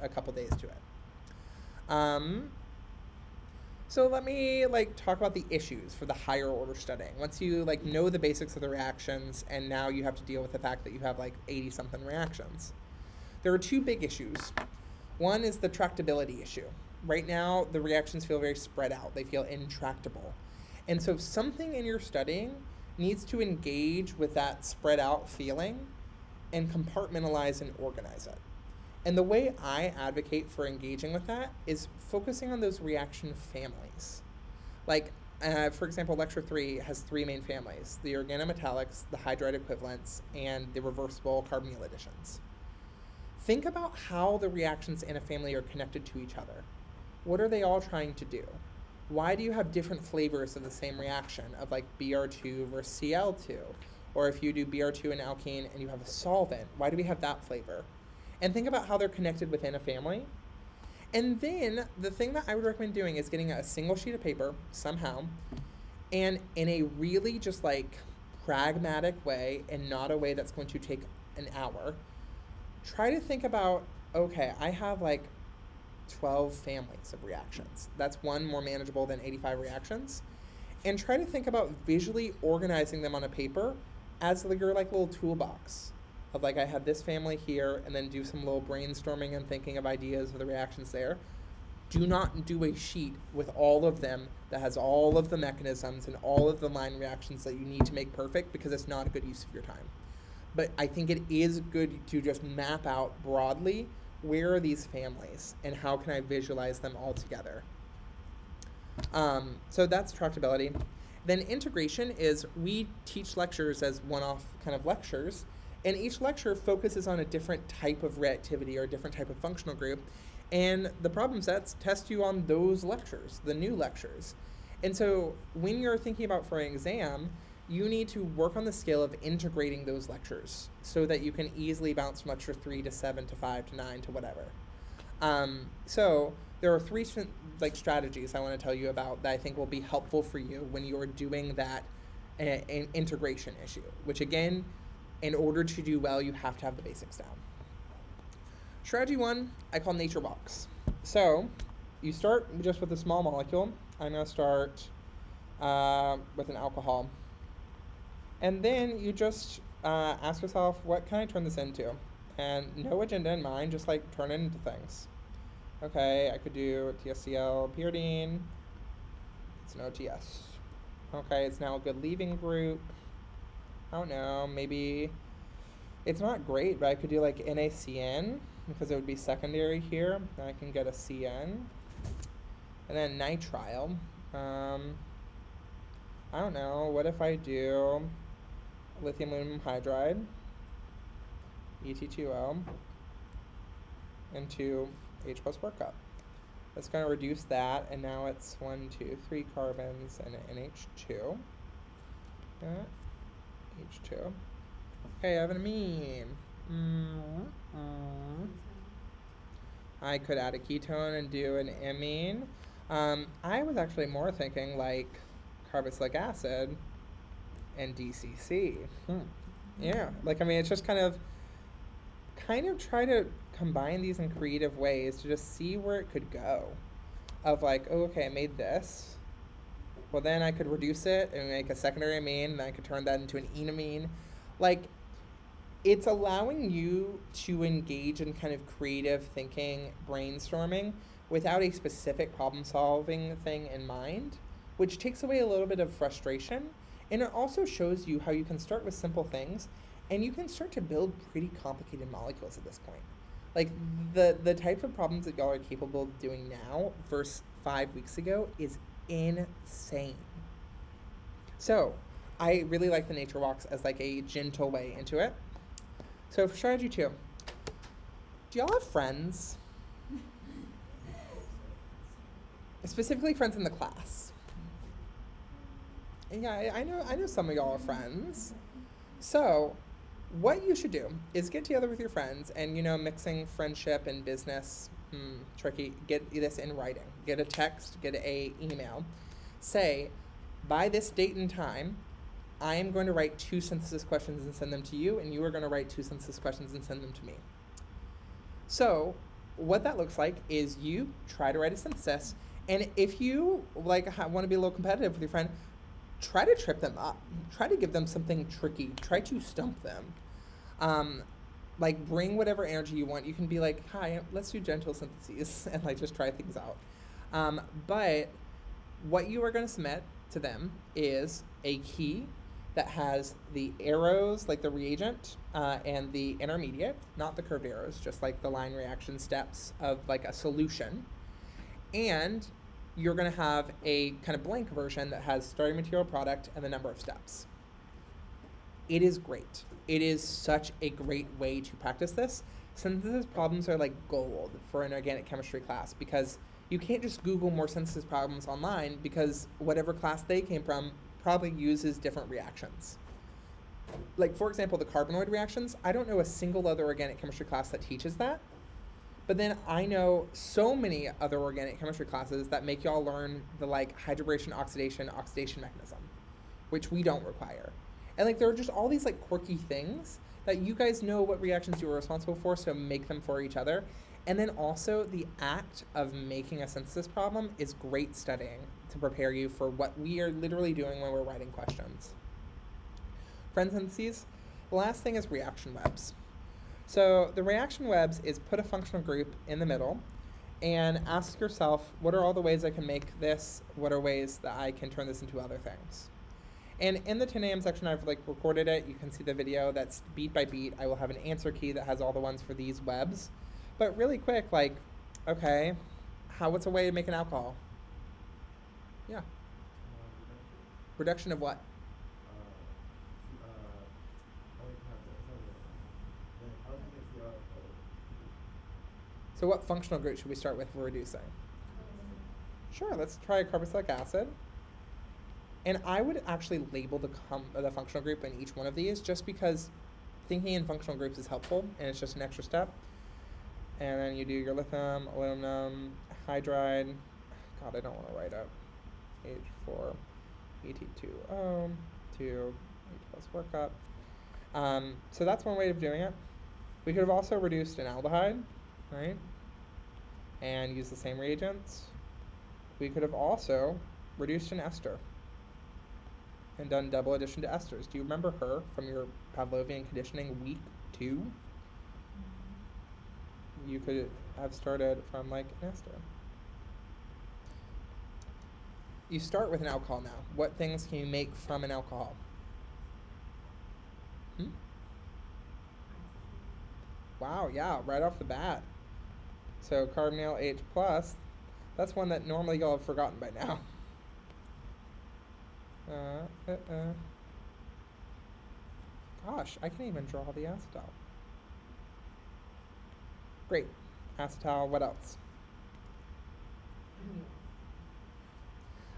a couple days to it. So let me like talk about the issues for the higher order studying. Once you like know the basics of the reactions, and now you have to deal with the fact that you have like 80 something reactions. There are two big issues. One is the tractability issue. Right now, the reactions feel very spread out. They feel intractable. And so something in your studying needs to engage with that spread out feeling and compartmentalize and organize it. And the way I advocate for engaging with that is focusing on those reaction families. Like, for example, lecture 3 has 3 main families: the organometallics, the hydride equivalents, and the reversible carbonyl additions. Think about how the reactions in a family are connected to each other. What are they all trying to do? Why do you have different flavors of the same reaction of like Br2 versus Cl2? Or if you do Br2 and alkene and you have a solvent, why do we have that flavor? And think about how they're connected within a family. And then the thing that I would recommend doing is getting a single sheet of paper somehow, and in a really just like pragmatic way and not a way that's going to take an hour, try to think about, okay, I have like 12 families of reactions. That's one more manageable than 85 reactions. And try to think about visually organizing them on a paper as your like little toolbox of like, I have this family here, and then do some little brainstorming and thinking of ideas of the reactions there. Do not do a sheet with all of them that has all of the mechanisms and all of the line reactions that you need to make perfect, because it's not a good use of your time. But I think it is good to just map out broadly, where are these families and how can I visualize them all together. So that's tractability. Then integration is, we teach lectures as one-off kind of lectures, and each lecture focuses on a different type of reactivity or a different type of functional group, and the problem sets test you on those lectures, the new lectures. And so when you're thinking about for an exam, you need to work on the scale of integrating those lectures so that you can easily bounce from lecture 3 to 7 to 5 to 9 to whatever. So there are 3 strategies I want to tell you about that I think will be helpful for you when you're doing that integration issue, which again, in order to do well, you have to have the basics down. Strategy 1, I call nature walks. So you start just with a small molecule. I'm going to start with an alcohol. And then you just ask yourself, what can I turn this into? And no agenda in mind, just like turn it into things. Okay, I could do TSCl pyridine. It's an OTS. Okay, it's now a good leaving group. I don't know, maybe it's not great, but I could do like NaCN because it would be secondary here. Then I can get a CN. And then nitrile. I don't know, what if I do lithium aluminum hydride, ET2O, into H plus workup. That's going to reduce that, and now it's 1, 2, 3 carbons and an NH2. H2. Okay, I have an amine. I could add a ketone and do an amine. I was actually more thinking like carboxylic acid and DCC. Yeah, like, I mean, it's just kind of try to combine these in creative ways to just see where it could go. Of like, oh, okay, I made this. Well, then I could reduce it and make a secondary amine, and I could turn that into an enamine. Like, it's allowing you to engage in kind of creative thinking, brainstorming, without a specific problem-solving thing in mind, which takes away a little bit of frustration. And it also shows you how you can start with simple things, and you can start to build pretty complicated molecules at this point. Like, the type of problems that y'all are capable of doing now versus 5 weeks ago is insane. So I really like the nature walks as like a gentle way into it. So for strategy 2, do y'all have friends? Specifically friends in the class. Yeah, I know some of y'all are friends. So, what you should do is get together with your friends and, mixing friendship and business, tricky. Get this in writing. Get a text, get a email. Say, by this date and time, I am going to write 2 synthesis questions and send them to you, and you are going to write 2 synthesis questions and send them to me. So, what that looks like is you try to write a synthesis, and if you want to be a little competitive with your friend, try to trip them up. Try to give them something tricky. Try to stump them. Bring whatever energy you want. You can be like, "Hi, let's do gentle syntheses," and just try things out. But what you are going to submit to them is a key that has the arrows, like the reagent, and the intermediate, not the curved arrows, just like the line reaction steps of a solution. And you're going to have a kind of blank version that has starting material product and the number of steps. It is great. It is such a great way to practice this. Synthesis problems are like gold for an organic chemistry class because you can't just Google more synthesis problems online because whatever class they came from probably uses different reactions. For example, the carbanoid reactions, I don't know a single other organic chemistry class that teaches that. But then I know so many other organic chemistry classes that make y'all learn the hydroboration, oxidation mechanism, which we don't require. And there are just all these quirky things that you guys know what reactions you are responsible for, so make them for each other. And then also the act of making a synthesis problem is great studying to prepare you for what we are literally doing when we're writing questions. Friend syntheses, the last thing is reaction webs. So the reaction webs is put a functional group in the middle and ask yourself, what are all the ways I can make this? What are ways that I can turn this into other things? And in the 10 a.m. section, I've recorded it. You can see the video that's beat by beat. I will have an answer key that has all the ones for these webs. But really quick, okay, what's a way to make an alcohol? Yeah. Reduction of what? So what functional group should we start with for reducing? Sure, let's try carboxylic acid. And I would actually label the functional group in each one of these just because thinking in functional groups is helpful and it's just an extra step. And then you do your lithium, aluminum, hydride. God, I don't want to write up. H4, Et2O, 2, H plus workup. So that's one way of doing it. We could have also reduced an aldehyde, right? And used the same reagents. We could have also reduced an ester and done double addition to esters. Do you remember her from your Pavlovian conditioning week 2? You could have started from an ester. You start with an alcohol now. What things can you make from an alcohol? Wow, yeah, right off the bat. So carbonyl H+, that's one that normally you'll have forgotten by now. Gosh, I can't even draw the acetal. Great. Acetal, what else?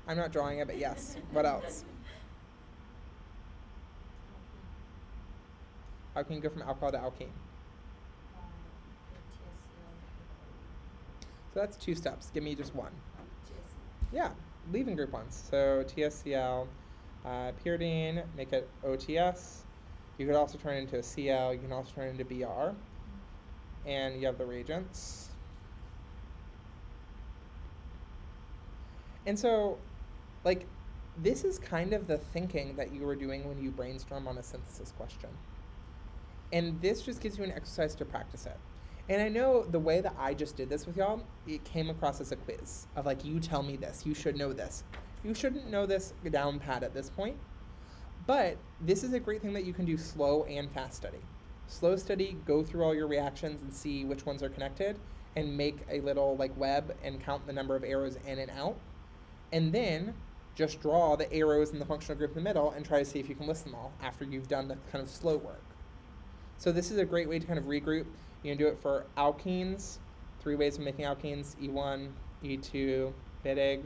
I'm not drawing it, but yes. What else? How can you go from alcohol to alkene? So that's 2 steps. Give me just one. Yeah, leaving group ones. So TSCl, pyridine, make it OTS. You could also turn it into a Cl. You can also turn it into Br. And you have the reagents. And so, this is kind of the thinking that you were doing when you brainstorm on a synthesis question. And this just gives you an exercise to practice it. And I know the way that I just did this with y'all, it came across as a quiz of you tell me this, you should know this. You shouldn't know this down pat at this point, but this is a great thing that you can do slow and fast study. Slow study, go through all your reactions and see which ones are connected and make a little web and count the number of arrows in and out. And then just draw the arrows in the functional group in the middle and try to see if you can list them all after you've done the kind of slow work. So this is a great way to kind of regroup. You can do it for alkenes, 3 ways of making alkenes, E1, E2, bidig.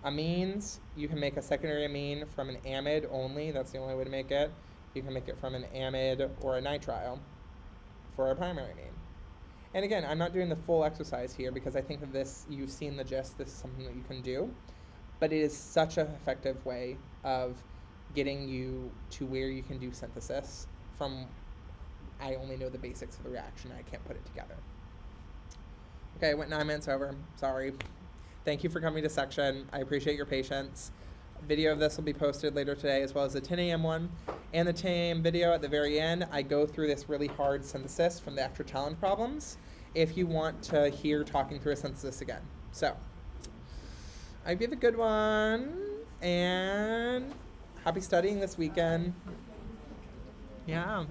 Amines, you can make a secondary amine from an amide only. That's the only way to make it. You can make it from an amide or a nitrile for a primary amine. And again, I'm not doing the full exercise here because I think that this, you've seen the gist, this is something that you can do. But it is such an effective way of getting you to where you can do synthesis from, I only know the basics of the reaction, I can't put it together. Okay, I went 9 minutes over, sorry. Thank you for coming to section, I appreciate your patience. A video of this will be posted later today, as well as the 10 a.m. one. And the 10 a.m. video at the very end, I go through this really hard synthesis from the extra talent problems if you want to hear talking through a synthesis again. So, I hope you have a good one, and happy studying this weekend. Yeah.